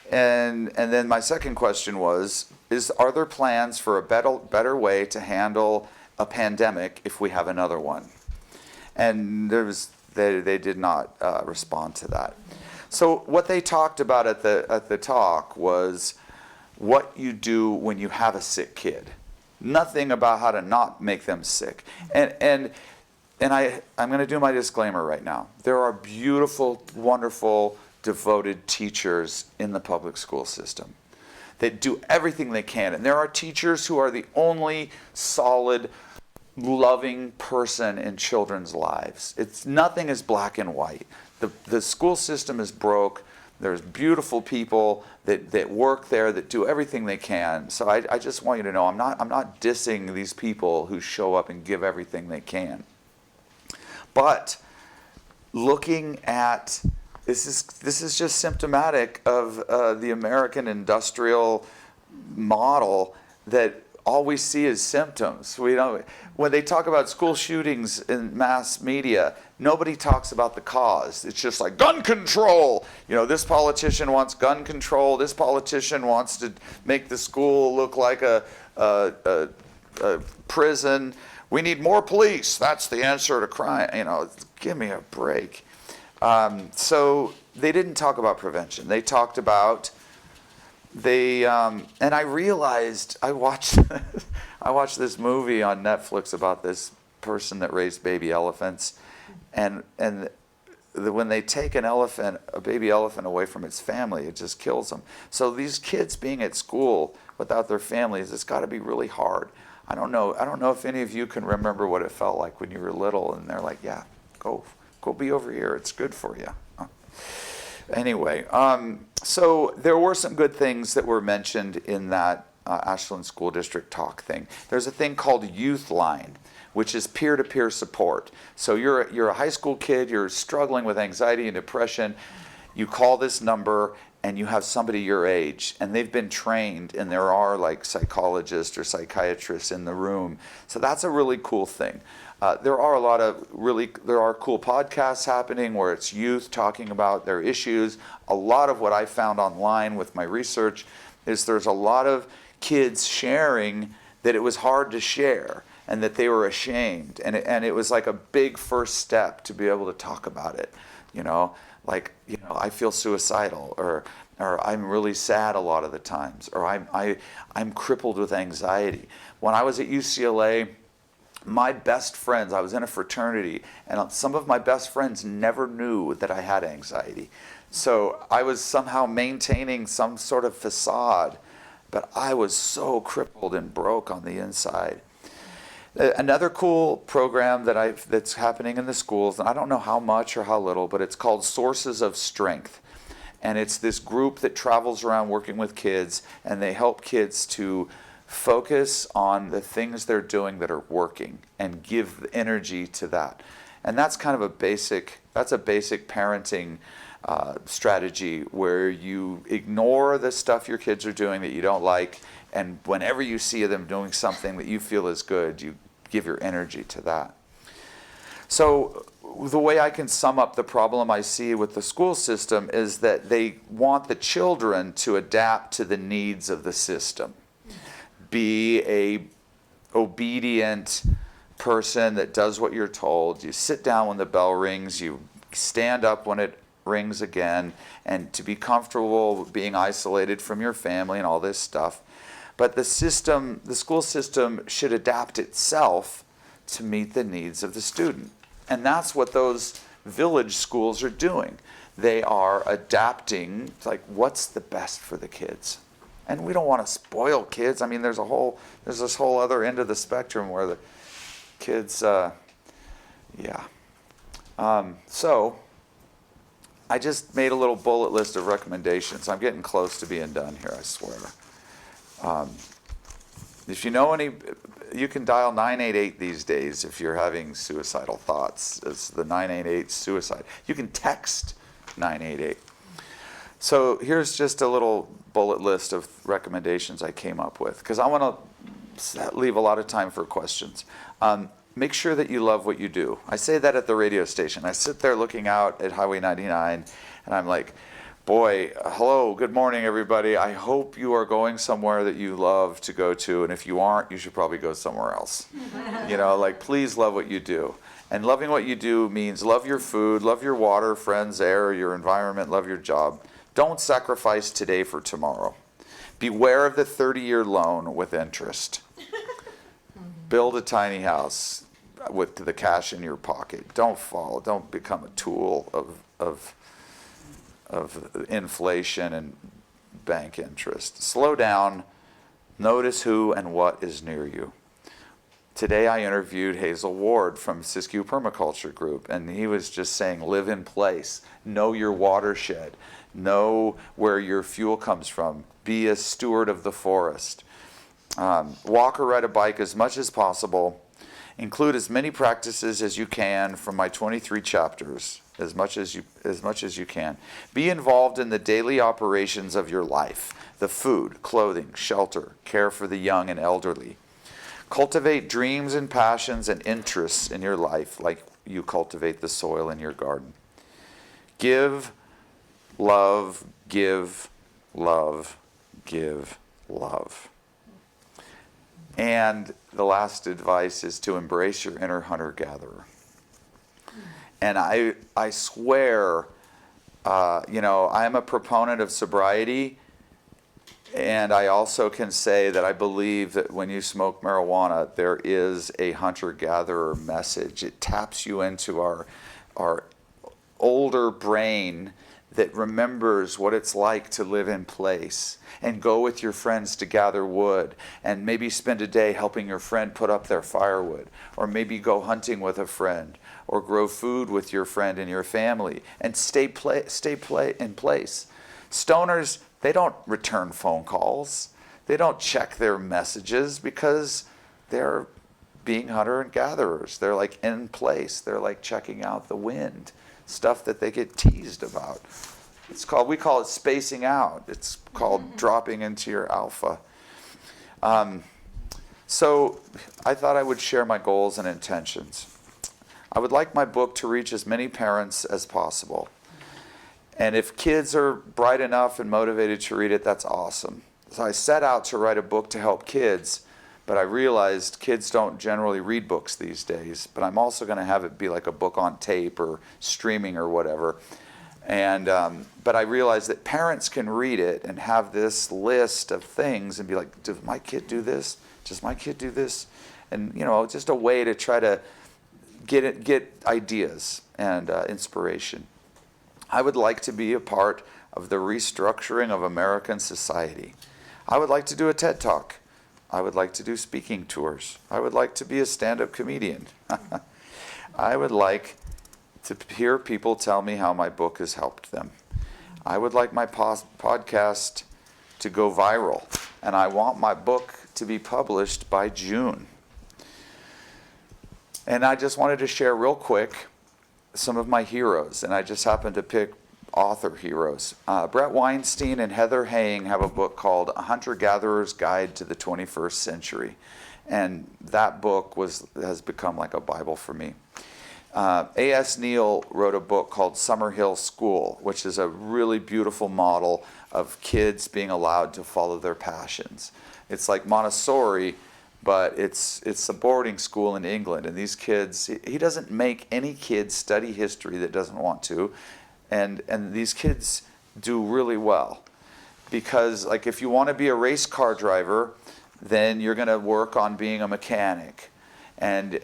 then my second question was, are there plans for a better way to handle a pandemic if we have another one? And they did not respond to that. So what they talked about at the talk was what you do when you have a sick kid. Nothing about how to not make them sick. And I'm going to do my disclaimer right now. There are beautiful, wonderful, devoted teachers in the public school system that do everything they can. And there are teachers who are the only solid, loving person in children's lives. Nothing is black and white. The school system is broke. There's beautiful people that work there, that do everything they can. So I just want you to know, I'm not dissing these people who show up and give everything they can. But looking at, this is just symptomatic of the American industrial model, that all we see is symptoms. We don't, when they talk about school shootings in mass media, nobody talks about the cause. It's just like gun control. You know, this politician wants gun control. This politician wants to make the school look like a prison. We need more police. That's the answer to crime. You know, give me a break. So they didn't talk about prevention. They talked about and I realized, I watched this movie on Netflix about this person that raised baby elephants, and when they take a baby elephant away from its family, it just kills them. So these kids being at school without their families, it's got to be really hard. I don't know if any of you can remember what it felt like when you were little, and they're like, yeah, go be over here. It's good for you. Anyway, so there were some good things that were mentioned in that Ashland School District talk thing. There's a thing called Youth Line, which is peer-to-peer support. So you're a high school kid, you're struggling with anxiety and depression, you call this number and you have somebody your age, and they've been trained, and there are like psychologists or psychiatrists in the room. So that's a really cool thing. There are cool podcasts happening where it's youth talking about their issues. A lot of what I found online with my research is there's a lot of kids sharing that it was hard to share and that they were ashamed. And it was like a big first step to be able to talk about it. You know, like, you know, I feel suicidal, or I'm really sad a lot of the times, or I'm crippled with anxiety. When I was at UCLA, my best friends, I was in a fraternity, and some of my best friends never knew that I had anxiety. So I was somehow maintaining some sort of facade, but I was so crippled and broke on the inside. Another cool program that's happening in the schools, and I don't know how much or how little, but it's called Sources of Strength. And it's this group that travels around working with kids, and they help kids to focus on the things they're doing that are working and give energy to that. And that's kind of a basic parenting strategy, where you ignore the stuff your kids are doing that you don't like, and whenever you see them doing something that you feel is good, you give your energy to that. So the way I can sum up the problem I see with the school system is that they want the children to adapt to the needs of the system. Be a obedient person that does what you're told. You sit down when the bell rings, you stand up when it rings again, and to be comfortable being isolated from your family and all this stuff. But the school system should adapt itself to meet the needs of the student. And that's what those village schools are doing. They are adapting, like, what's the best for the kids? And we don't want to spoil kids. I mean, there's this whole other end of the spectrum where the kids, So I just made a little bullet list of recommendations. I'm getting close to being done here, I swear. If you know any, you can dial 988 these days if you're having suicidal thoughts. It's the 988 suicide. You can text 988. So here's just a little bullet list of recommendations I came up with, because I want to leave a lot of time for questions. Make sure that you love what you do. I say that at the radio station. I sit there looking out at Highway 99, and I'm like, boy, hello, good morning, everybody. I hope you are going somewhere that you love to go to, and if you aren't, you should probably go somewhere else. You know, like, please love what you do. And loving what you do means love your food, love your water, friends, air, your environment, love your job. Don't sacrifice today for tomorrow. Beware of the 30-year loan with interest. Build a tiny house with the cash in your pocket. Don't become a tool of inflation and bank interest. Slow down. Notice who and what is near you. Today I interviewed Hazel Ward from Siskiyou Permaculture Group, and he was just saying, live in place, know your watershed, know where your fuel comes from, be a steward of the forest. Walk or ride a bike as much as possible. Include as many practices as you can from my 23 chapters, as much as you can. Be involved in the daily operations of your life, the food, clothing, shelter, care for the young and elderly. Cultivate dreams and passions and interests in your life like you cultivate the soil in your garden. Give, love, give, love, give, love. And the last advice is to embrace your inner hunter-gatherer. And I swear, I'm a proponent of sobriety, and I also can say that I believe that when you smoke marijuana, there is a hunter-gatherer message. It taps you into our older brain that remembers what it's like to live in place and go with your friends to gather wood and maybe spend a day helping your friend put up their firewood, or maybe go hunting with a friend or grow food with your friend and your family and stay in place. Stoners, they don't return phone calls. They don't check their messages because they're being hunter and gatherers. They're like in place. They're like checking out the wind. Stuff that they get teased about. We call it spacing out. It's called dropping into your alpha. So I thought I would share my goals and intentions. I would like my book to reach as many parents as possible. And if kids are bright enough and motivated to read it, that's awesome. So I set out to write a book to help kids, but I realized kids don't generally read books these days. But I'm also going to have it be like a book on tape or streaming or whatever. And but I realized that parents can read it and have this list of things and be like, does my kid do this? Does my kid do this? And just a way to try to get ideas and inspiration. I would like to be a part of the restructuring of American society. I would like to do a TED Talk. I would like to do speaking tours. I would like to be a stand-up comedian. I would like to hear people tell me how my book has helped them. I would like my podcast to go viral, and I want my book to be published by June. And I just wanted to share real quick some of my heroes, and I just happened to pick author heroes. Brett Weinstein and Heather Haying have a book called A Hunter-Gatherer's Guide to the 21st Century. And that book has become like a Bible for me. A.S. Neal wrote a book called Summerhill School, which is a really beautiful model of kids being allowed to follow their passions. It's like Montessori, but it's a boarding school in England. And these kids, he doesn't make any kid study history that doesn't want to. And these kids do really well. Because like if you want to be a race car driver, then you're going to work on being a mechanic. And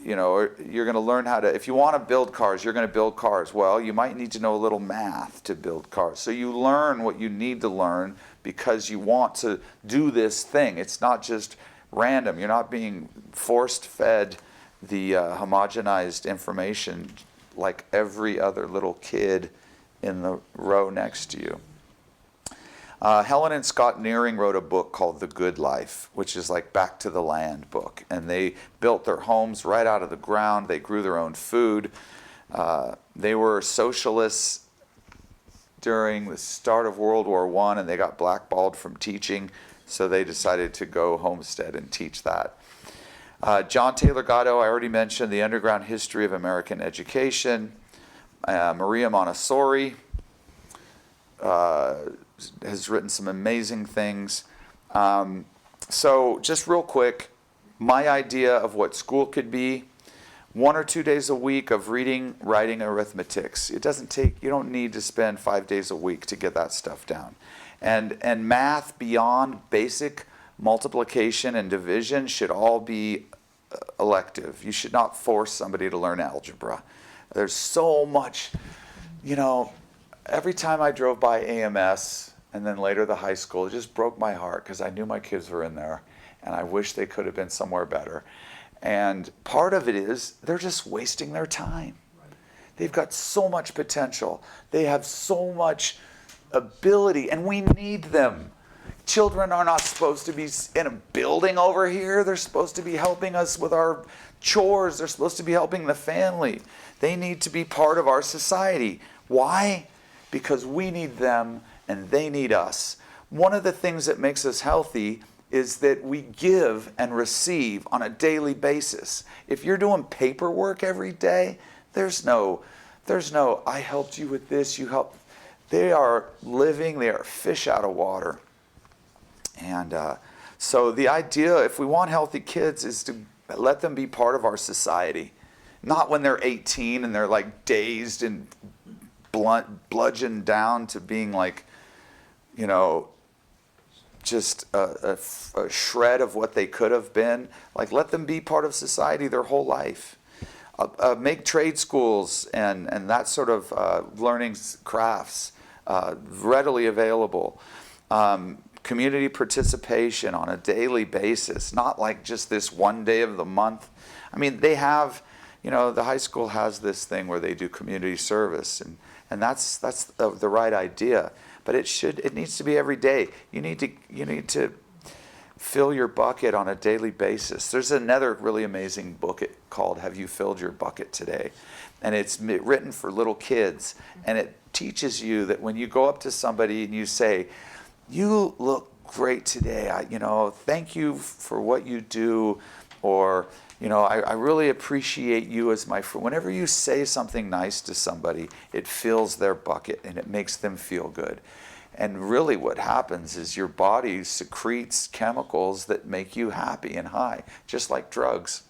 you're going to learn how to, if you want to build cars, you're going to build cars. Well, you might need to know a little math to build cars. So you learn what you need to learn because you want to do this thing. It's not just random. You're not being force-fed the homogenized information like every other little kid in the row next to you. Helen and Scott Nearing wrote a book called The Good Life, which is like Back to the Land book. And they built their homes right out of the ground. They grew their own food. They were socialists during the start of World War I, and they got blackballed from teaching, so they decided to go homestead and teach that. John Taylor Gatto, I already mentioned, The Underground History of American Education. Maria Montessori has written some amazing things. So just real quick, my idea of what school could be, 1 or 2 days a week of reading, writing, arithmetics. You don't need to spend 5 days a week to get that stuff down. And math beyond basic multiplication and division should all be elective. You should not force somebody to learn algebra. There's so much, every time I drove by AMS and then later the high school, it just broke my heart because I knew my kids were in there and I wish they could have been somewhere better. And part of it is they're just wasting their time. They've got so much potential. They have so much ability, and we need them. Children are not supposed to be in a building over here. They're supposed to be helping us with our chores. They're supposed to be helping the family. They need to be part of our society. Why? Because we need them and they need us. One of the things that makes us healthy is that we give and receive on a daily basis. If you're doing paperwork every day, there's no, I helped you with this, you helped. They are living, they are fish out of water. And so the idea, if we want healthy kids, is to let them be part of our society. Not when they're 18 and they're like dazed and bludgeoned down to being like, you know, just a shred of what they could have been. Like, let them be part of society their whole life. Make trade schools and that sort of learning crafts readily available. Community participation on a daily basis, not like just this one day of the month. I mean, they have, you know, the high school has this thing where they do community service, and that's the right idea. But it needs to be every day. You need to fill your bucket on a daily basis. There's another really amazing book called "Have You Filled Your Bucket Today?" And it's written for little kids, and it teaches you that when you go up to somebody and you say, "You look great today. Thank you for what you do," or, I really appreciate you as my friend. Whenever you say something nice to somebody, it fills their bucket and it makes them feel good. And really what happens is your body secretes chemicals that make you happy and high, just like drugs.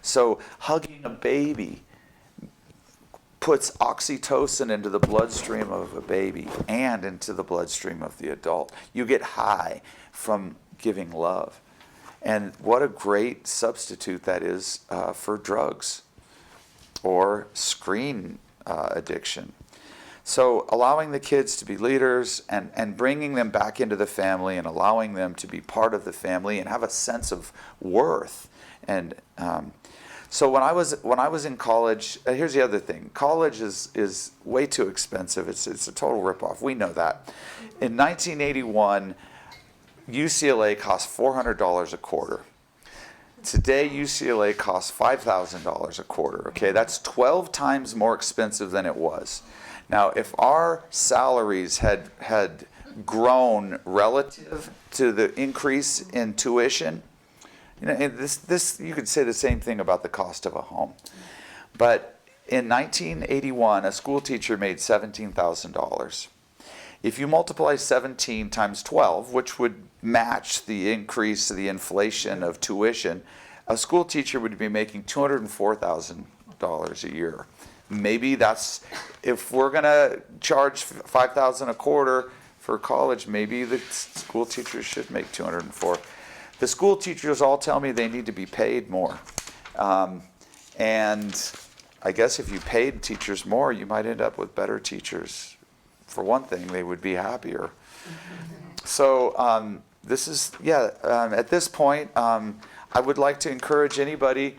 So hugging a baby puts oxytocin into the bloodstream of a baby and into the bloodstream of the adult. You get high from giving love. And what a great substitute that is for drugs or screen addiction. So allowing the kids to be leaders and bringing them back into the family and allowing them to be part of the family and have a sense of worth. And so when I was in college, here's the other thing. College is way too expensive. It's a total ripoff. We know that. In 1981, UCLA cost $400 a quarter. Today, UCLA costs $5,000 a quarter. Okay, that's 12 times more expensive than it was. Now, if our salaries had grown relative to the increase in tuition, this you could say the same thing about the cost of a home. But in 1981, a school teacher made $17,000. If you multiply 17 times 12, which would match the increase of the inflation of tuition, a school teacher would be making $204,000 a year. Maybe that's, if we're going to charge $5,000 a quarter for college, maybe the school teachers should make $204,000. The school teachers all tell me they need to be paid more. And I guess if you paid teachers more, you might end up with better teachers. For one thing, they would be happier. So at this point, I would like to encourage anybody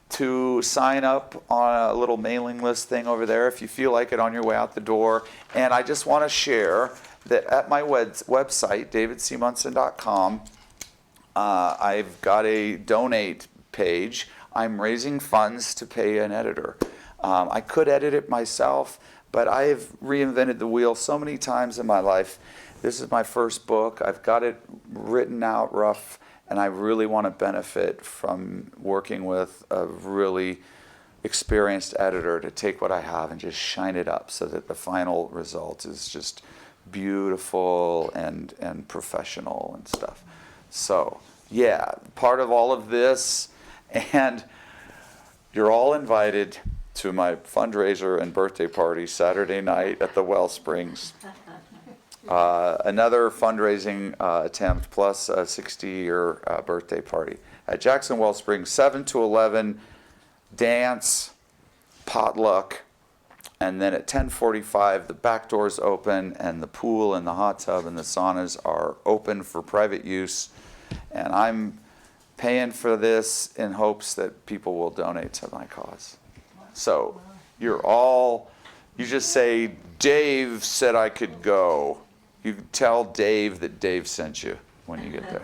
to sign up on a little mailing list thing over there if you feel like it on your way out the door. And I just want to share that at my website, davidcmunson.com, I've got a donate page. I'm raising funds to pay an editor. I could edit it myself, but I've reinvented the wheel so many times in my life. This is my first book. I've got it written out rough, and I really want to benefit from working with a really experienced editor to take what I have and just shine it up so that the final result is just beautiful and professional and stuff. So, yeah, part of all of this, and you're all invited to my fundraiser and birthday party Saturday night at the Wellsprings. Another fundraising attempt plus a 60-year birthday party at Jackson Wellsprings, 7 to 11, dance, potluck, and then at 10:45 the back doors open and the pool and the hot tub and the saunas are open for private use. And I'm paying for this in hopes that people will donate to my cause. So you just say, Dave said I could go. You tell Dave that Dave sent you when you get there.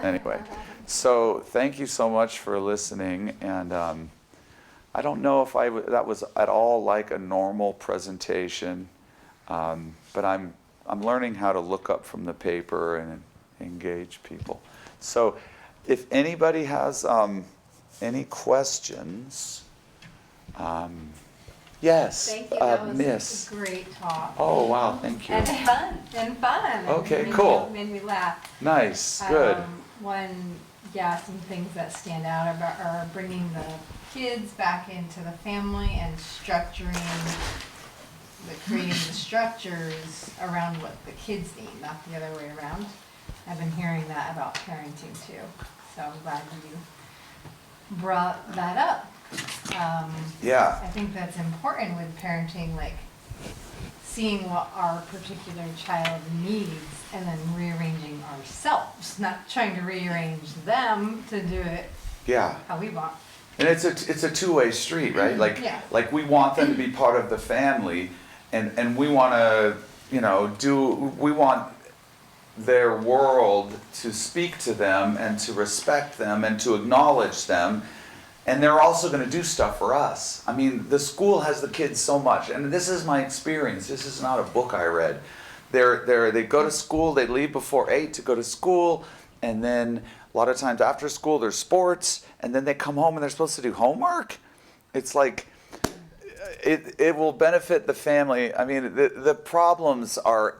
Anyway, so thank you so much for listening. And I don't know if that was at all like a normal presentation, but I'm learning how to look up from the paper and engage people. So if anybody has any questions, yes, Thank you. That was Miss. a great talk. Oh, wow, thank you. And fun. And fun. Okay, Made cool. Made me laugh. Nice, good. Some things that stand out are bringing the kids back into the family and creating the structures around what the kids need, not the other way around. I've been hearing that about parenting too, so I'm glad you brought that up. Yeah. I think that's important with parenting, like seeing what our particular child needs and then rearranging ourselves, not trying to rearrange them to do it how we want. And it's a two-way street, right? Like we want them to be part of the family, and we want to, we want their world to speak to them and to respect them and to acknowledge them. And they're also going to do stuff for us. I mean, the school has the kids so much, and this is my experience. This is not a book I read. They go to school, they leave before 8 to go to school, and then a lot of times after school there's sports, and then they come home and they're supposed to do homework. It's like, it will benefit the family. I mean, the problems are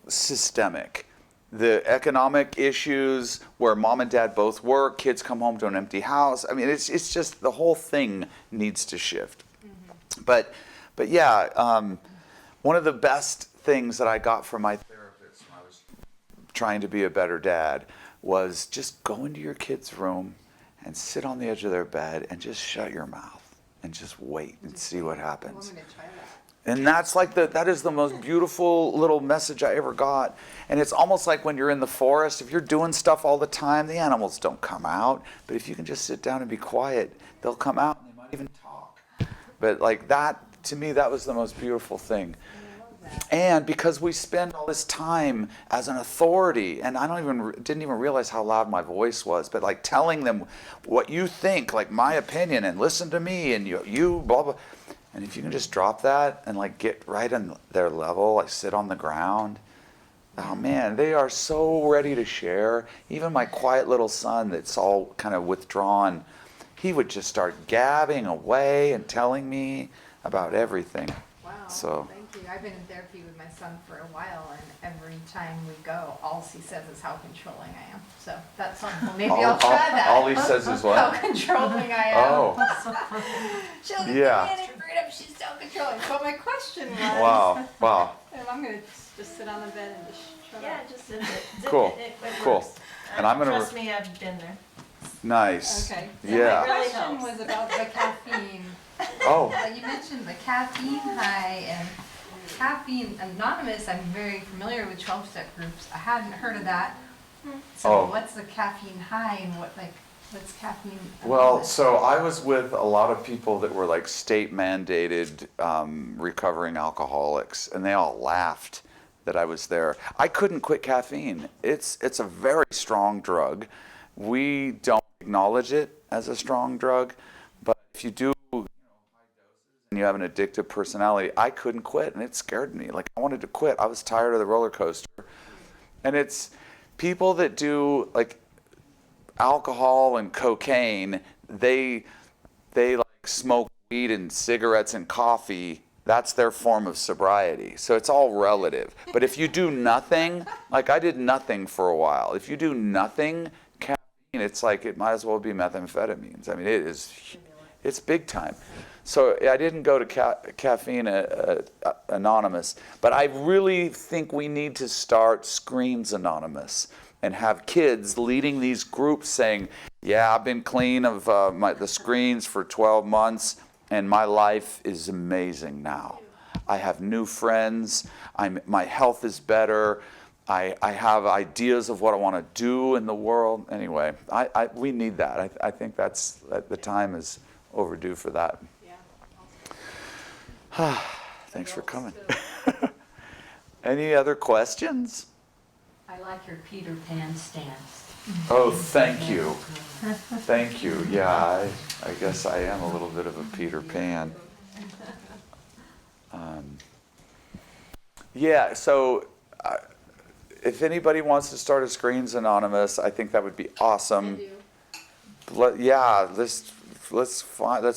systemic. The economic issues where mom and dad both work, kids come home to an empty house. I mean, it's just the whole thing needs to shift. Mm-hmm. But yeah, one of the best things that I got from my therapist when I was trying to be a better dad was just go into your kid's room and sit on the edge of their bed and just shut your mouth and just wait and see what happens. And that is the most beautiful little message I ever got. And it's almost like when you're in the forest, if you're doing stuff all the time, the animals don't come out. But if you can just sit down and be quiet, they'll come out and they might even talk. But like that, to me, that was the most beautiful thing. And because we spend all this time as an authority, and I didn't even realize how loud my voice was, but like telling them what you think, like my opinion, and listen to me, and you blah, blah. And if you can just drop that and like get right on their level, like sit on the ground, oh man, they are so ready to share. Even my quiet little son that's all kind of withdrawn, he would just start gabbing away and telling me about everything. Wow, so. Thank you. I've been in therapy with my son for a while, and every time we go, all he says is how controlling I am. So that's something. Maybe I'll try that. All he says is what? How controlling I am. Oh. She'll give me any freedom. She's so controlling. So my question was. Wow. I'm gonna just sit on the bed and just shut up. Just zip it. Cool. It Cool. works. And I'm gonna. Trust me, I've been there. Nice. Okay. So Yeah. my Really question helps. was about the caffeine. Oh. You mentioned the caffeine high and Caffeine Anonymous. I'm very familiar with 12-step groups. I hadn't heard of that. So what's the caffeine high and what's caffeine Anonymous? Well, so I was with a lot of people that were like state mandated recovering alcoholics, and they all laughed that I was there. I couldn't quit caffeine. It's a very strong drug. We don't acknowledge it as a strong drug, but if you do and you have an addictive personality, I couldn't quit, and it scared me. Like, I wanted to quit. I was tired of the roller coaster. And it's people that do like alcohol and cocaine, they like smoke weed and cigarettes and coffee. That's their form of sobriety. So it's all relative. But if you do nothing, like I did nothing for a while. If you do nothing, caffeine, it's like it might as well be methamphetamines. I mean, it's big time. So I didn't go to Caffeine Anonymous, but I really think we need to start Screens Anonymous and have kids leading these groups saying, yeah, I've been clean of the screens for 12 months and my life is amazing now. I have new friends, my health is better, I have ideas of what I want to do in the world. Anyway, we need that. I think the time is overdue for that. Yeah. Thanks for coming. Any other questions? I like your Peter Pan stance. Oh, thank you. Thank you. Yeah, I guess I am a little bit of a Peter Pan. Yeah, so if anybody wants to start a Screens Anonymous, I think that would be awesome. Let's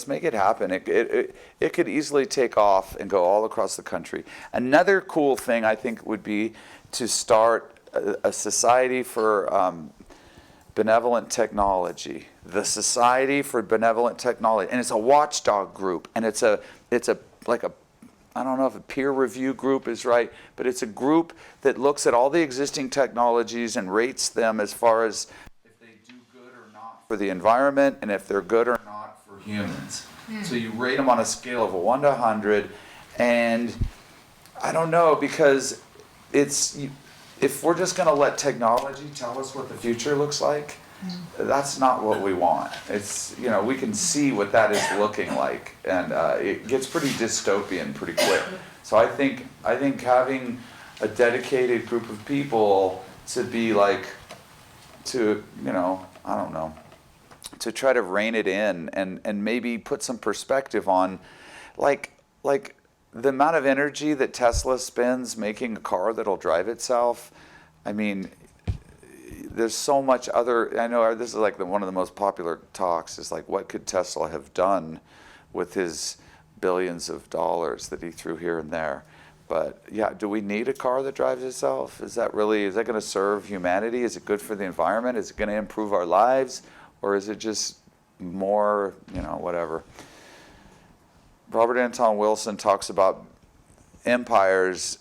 make it happen. It could easily take off and go all across the country. Another cool thing I think would be to start a society for benevolent technology. The Society for Benevolent Technology, and it's a watchdog group, and it's like a, I don't know if a peer review group is right, but it's a group that looks at all the existing technologies and rates them as far as if they do good or not for the environment, and if they're good or not for humans. So you rate them on a scale of 1 to 100, and I don't know, because if we're just going to let technology tell us what the future looks like, that's not what we want. It's, we can see what that is looking like, and it gets pretty dystopian pretty quick. So I think having a dedicated group of people to be like, to, I don't know, to try to rein it in and maybe put some perspective on, like the amount of energy that Tesla spends making a car that'll drive itself. I mean, there's so much other, I know this is like one of the most popular talks, is like, what could Tesla have done with his billions of dollars that he threw here and there? But yeah, do we need a car that drives itself? Is that going to serve humanity? Is it good for the environment? Is it going to improve our lives? Or is it just more, whatever? Robert Anton Wilson talks about empires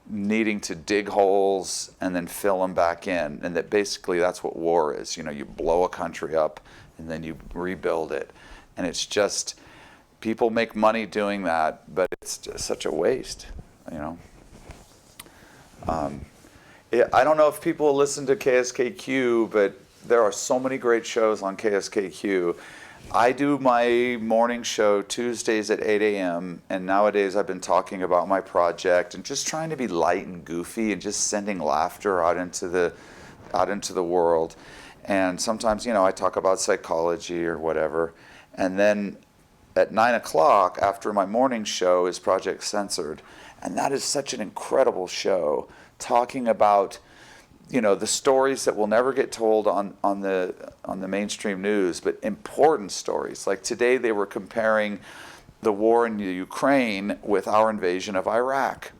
needing to dig holes and then fill them back in, and that basically that's what war is. You blow a country up and then you rebuild it, and it's just, people make money doing that, but it's just such a waste. I don't know if people listen to KSKQ, but there are so many great shows on KSKQ. I do my morning show Tuesdays at 8 a.m. and nowadays I've been talking about my project and just trying to be light and goofy and just sending laughter out into the world. And sometimes, I talk about psychology or whatever. And then at 9 o'clock after my morning show is Project Censored. And that is such an incredible show, talking about the stories that will never get told on the mainstream news, but important stories. Like today they were comparing the war in the Ukraine with our invasion of Iraq.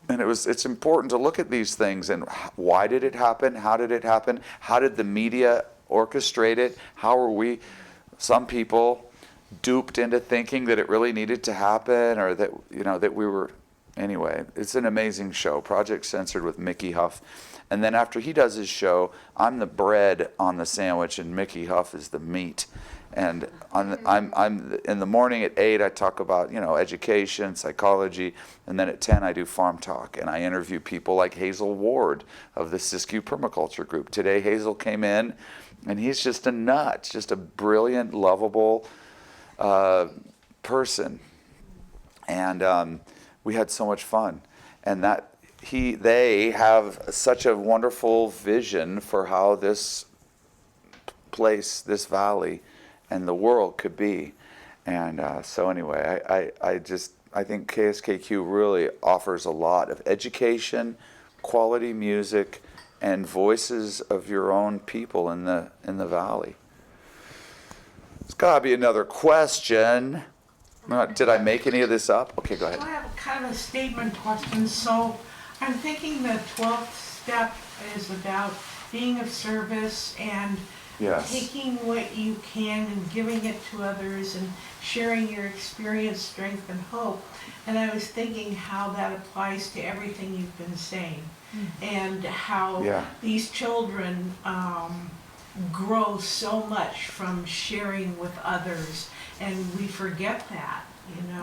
And it's important to look at these things and why did it happen? How did it happen? How did the media orchestrate it? How were we, some people, duped into thinking that it really needed to happen, or that that we were, anyway, it's an amazing show, Project Censored with Mickey Huff. And then after he does his show, I'm the bread on the sandwich and Mickey Huff is the meat. And I'm in the morning at 8 I talk about education, psychology, and then at 10 I do farm talk and I interview people like Hazel Ward of the Siskiyou Permaculture Group. Today Hazel came in and he's just a nut, just a brilliant, lovable person. And we had so much fun, and they have such a wonderful vision for how this place, this valley, and the world could be. And so anyway, I think KSKQ really offers a lot of education, quality music, and voices of your own people in the valley. There's got to be another question. Did I make any of this up? Okay, go ahead. I have kind of a statement question. So I'm thinking the 12th step is about being of service and Yes. taking what you can and giving it to others and sharing your experience, strength, and hope. And I was thinking how that applies to everything you've been saying, and how these children grow so much from sharing with others, and we forget that.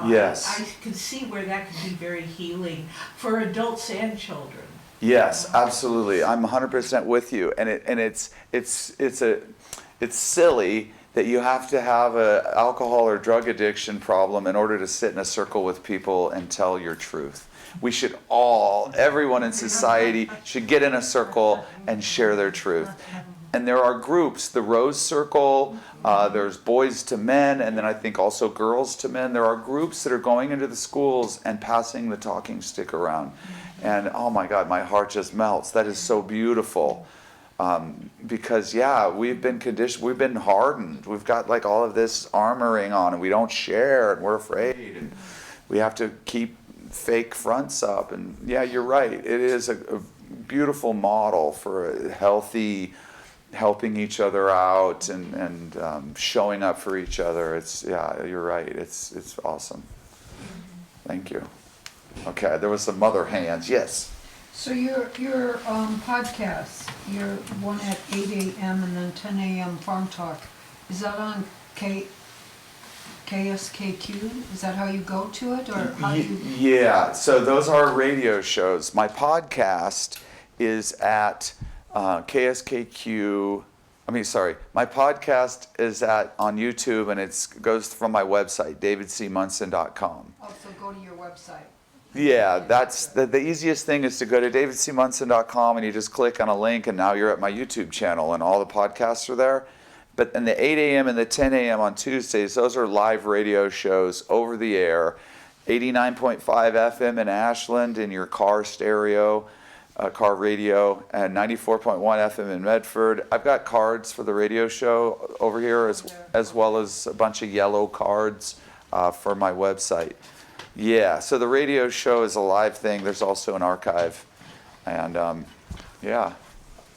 Yes. I could see where that could be very healing for adults and children. Yes, absolutely. I'm 100% with you, and it's silly that you have to have a alcohol or drug addiction problem in order to sit in a circle with people and tell your truth. We should everyone in society should get in a circle and share their truth. And there are groups, the Rose Circle, there's Boys to Men, and then I think also Girls to Men. There are groups that are going into the schools and passing the talking stick around. And oh my God, my heart just melts. That is so beautiful. Because we've been conditioned, we've been hardened. We've got like all of this armoring on, and we don't share, and we're afraid, and we have to keep fake fronts up. And yeah, you're right. It is a beautiful model for a healthy, helping each other out and showing up for each other. You're right. It's awesome. Thank you. Okay, there was some other hands. Yes. So your podcasts, your one at 8 a.m. and then 10 a.m. Farm Talk, is that on KSKQ? Is that how you go to it, or how do you? Yeah, so those are radio shows. My podcast is at KSKQ. My podcast is on YouTube, and it goes from my website, davidcmunson.com. Oh, so go to your website. Yeah, that's the easiest thing is to go to davidcmunson.com, and you just click on a link, and now you're at my YouTube channel, and all the podcasts are there. But in the 8 a.m. and the 10 a.m. on Tuesdays, those are live radio shows over the air, 89.5 FM in Ashland in your car stereo, car radio, and 94.1 FM in Medford. I've got cards for the radio show over here as well as a bunch of yellow cards for my website. Yeah, so the radio show is a live thing. There's also an archive. And yeah.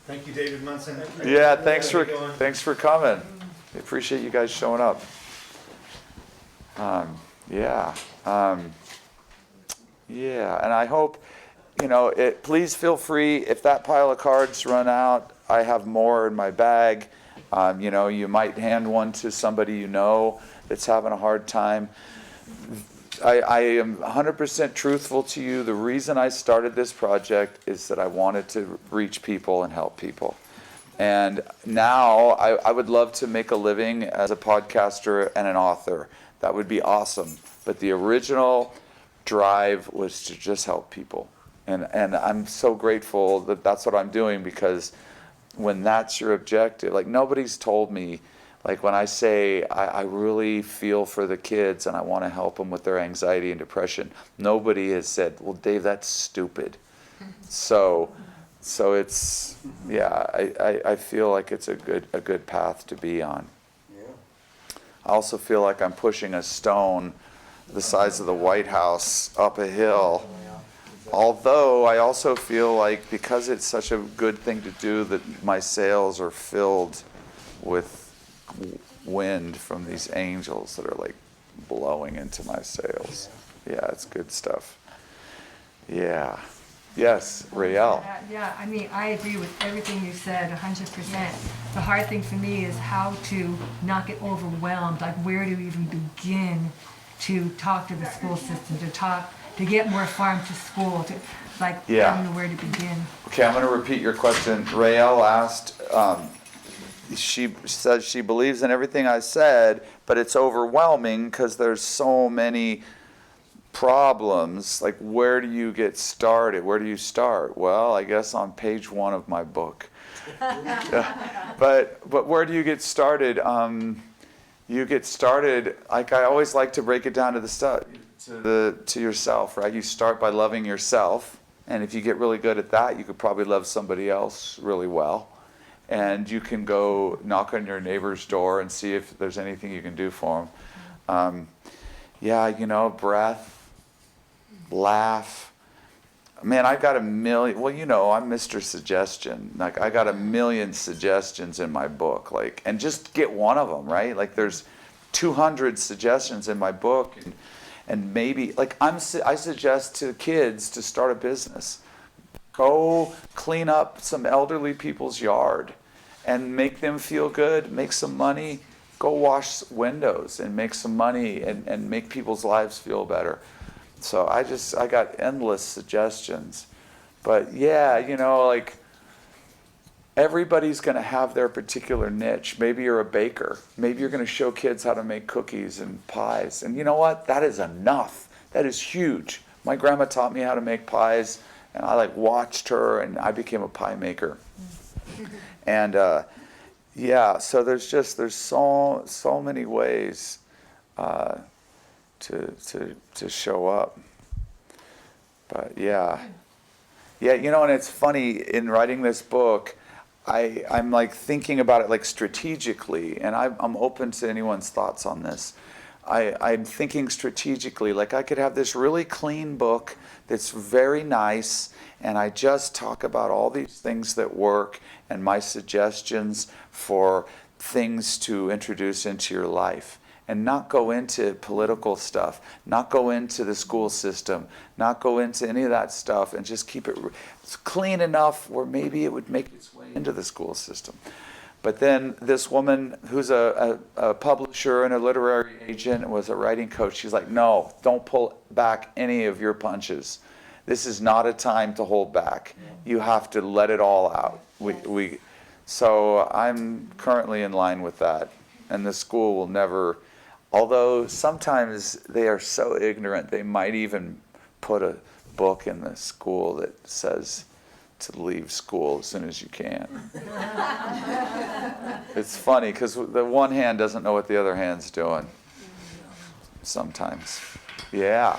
Thank you, David Munson. Yeah, thanks for coming. I appreciate you guys showing up. Yeah, and I hope, please feel free, if that pile of cards run out, I have more in my bag. You might hand one to somebody that's having a hard time. I am 100% truthful to you. The reason I started this project is that I wanted to reach people and help people. And now I would love to make a living as a podcaster and an author. That would be awesome. But the original drive was to just help people. And I'm so grateful that that's what I'm doing, because when that's your objective, like nobody's told me, like when I say I really feel for the kids and I want to help them with their anxiety and depression, nobody has said, well, Dave, that's stupid. So it's, I feel like it's a good path to be on. Yeah. I also feel like I'm pushing a stone the size of the White House up a hill. Although I also feel like because it's such a good thing to do, that my sails are filled with wind from these angels that are like blowing into my sails. Yeah, it's good stuff. Yeah. Yes, Rael. Yeah, I agree with everything you said, 100%. The hard thing for me is how to not get overwhelmed. Like, where do we even begin to talk to the school system, to get more farm to school, I don't know where to begin. Okay, I'm going to repeat your question. Rael asked, she says she believes in everything I said, but it's overwhelming because there's so many problems. Like, where do you get started? Where do you start? Well, I guess on page 1 of my book. But where do you get started? You get started, like I always like to break it down to to yourself, right? You start by loving yourself, and if you get really good at that, you could probably love somebody else really well. And you can go knock on your neighbor's door and see if there's anything you can do for them. Breath, laugh. Man, I got a million, I'm Mr. Suggestion. Like, I got a million suggestions in my book, and just get one of them, right? Like, there's 200 suggestions in my book, and maybe, I suggest to kids to start a business. Go clean up some elderly people's yard and make them feel good, make some money. Go wash windows and make some money and make people's lives feel better. So I got endless suggestions. But yeah, like everybody's going to have their particular niche. Maybe you're a baker. Maybe you're going to show kids how to make cookies and pies. And you know what? That is enough. That is huge. My grandma taught me how to make pies, and I like watched her, and I became a pie maker. And yeah, so there's so many ways to show up. But yeah, and it's funny in writing this book. I'm like thinking about it like strategically, and I'm open to anyone's thoughts on this. I'm thinking strategically, like I could have this really clean book that's very nice, and I just talk about all these things that work and my suggestions for things to introduce into your life, and not go into political stuff, not go into the school system, not go into any of that stuff, and just keep it clean enough where maybe it would make its way into the school system. But then this woman who's a publisher and a literary agent, was a writing coach, she's like, no, don't pull back any of your punches. This is not a time to hold back. You have to let it all out. So I'm currently in line with that. And the school will never, although sometimes they are so ignorant, they might even put a book in the school that says to leave school as soon as you can. It's funny because the one hand doesn't know what the other hand's doing sometimes. Yeah.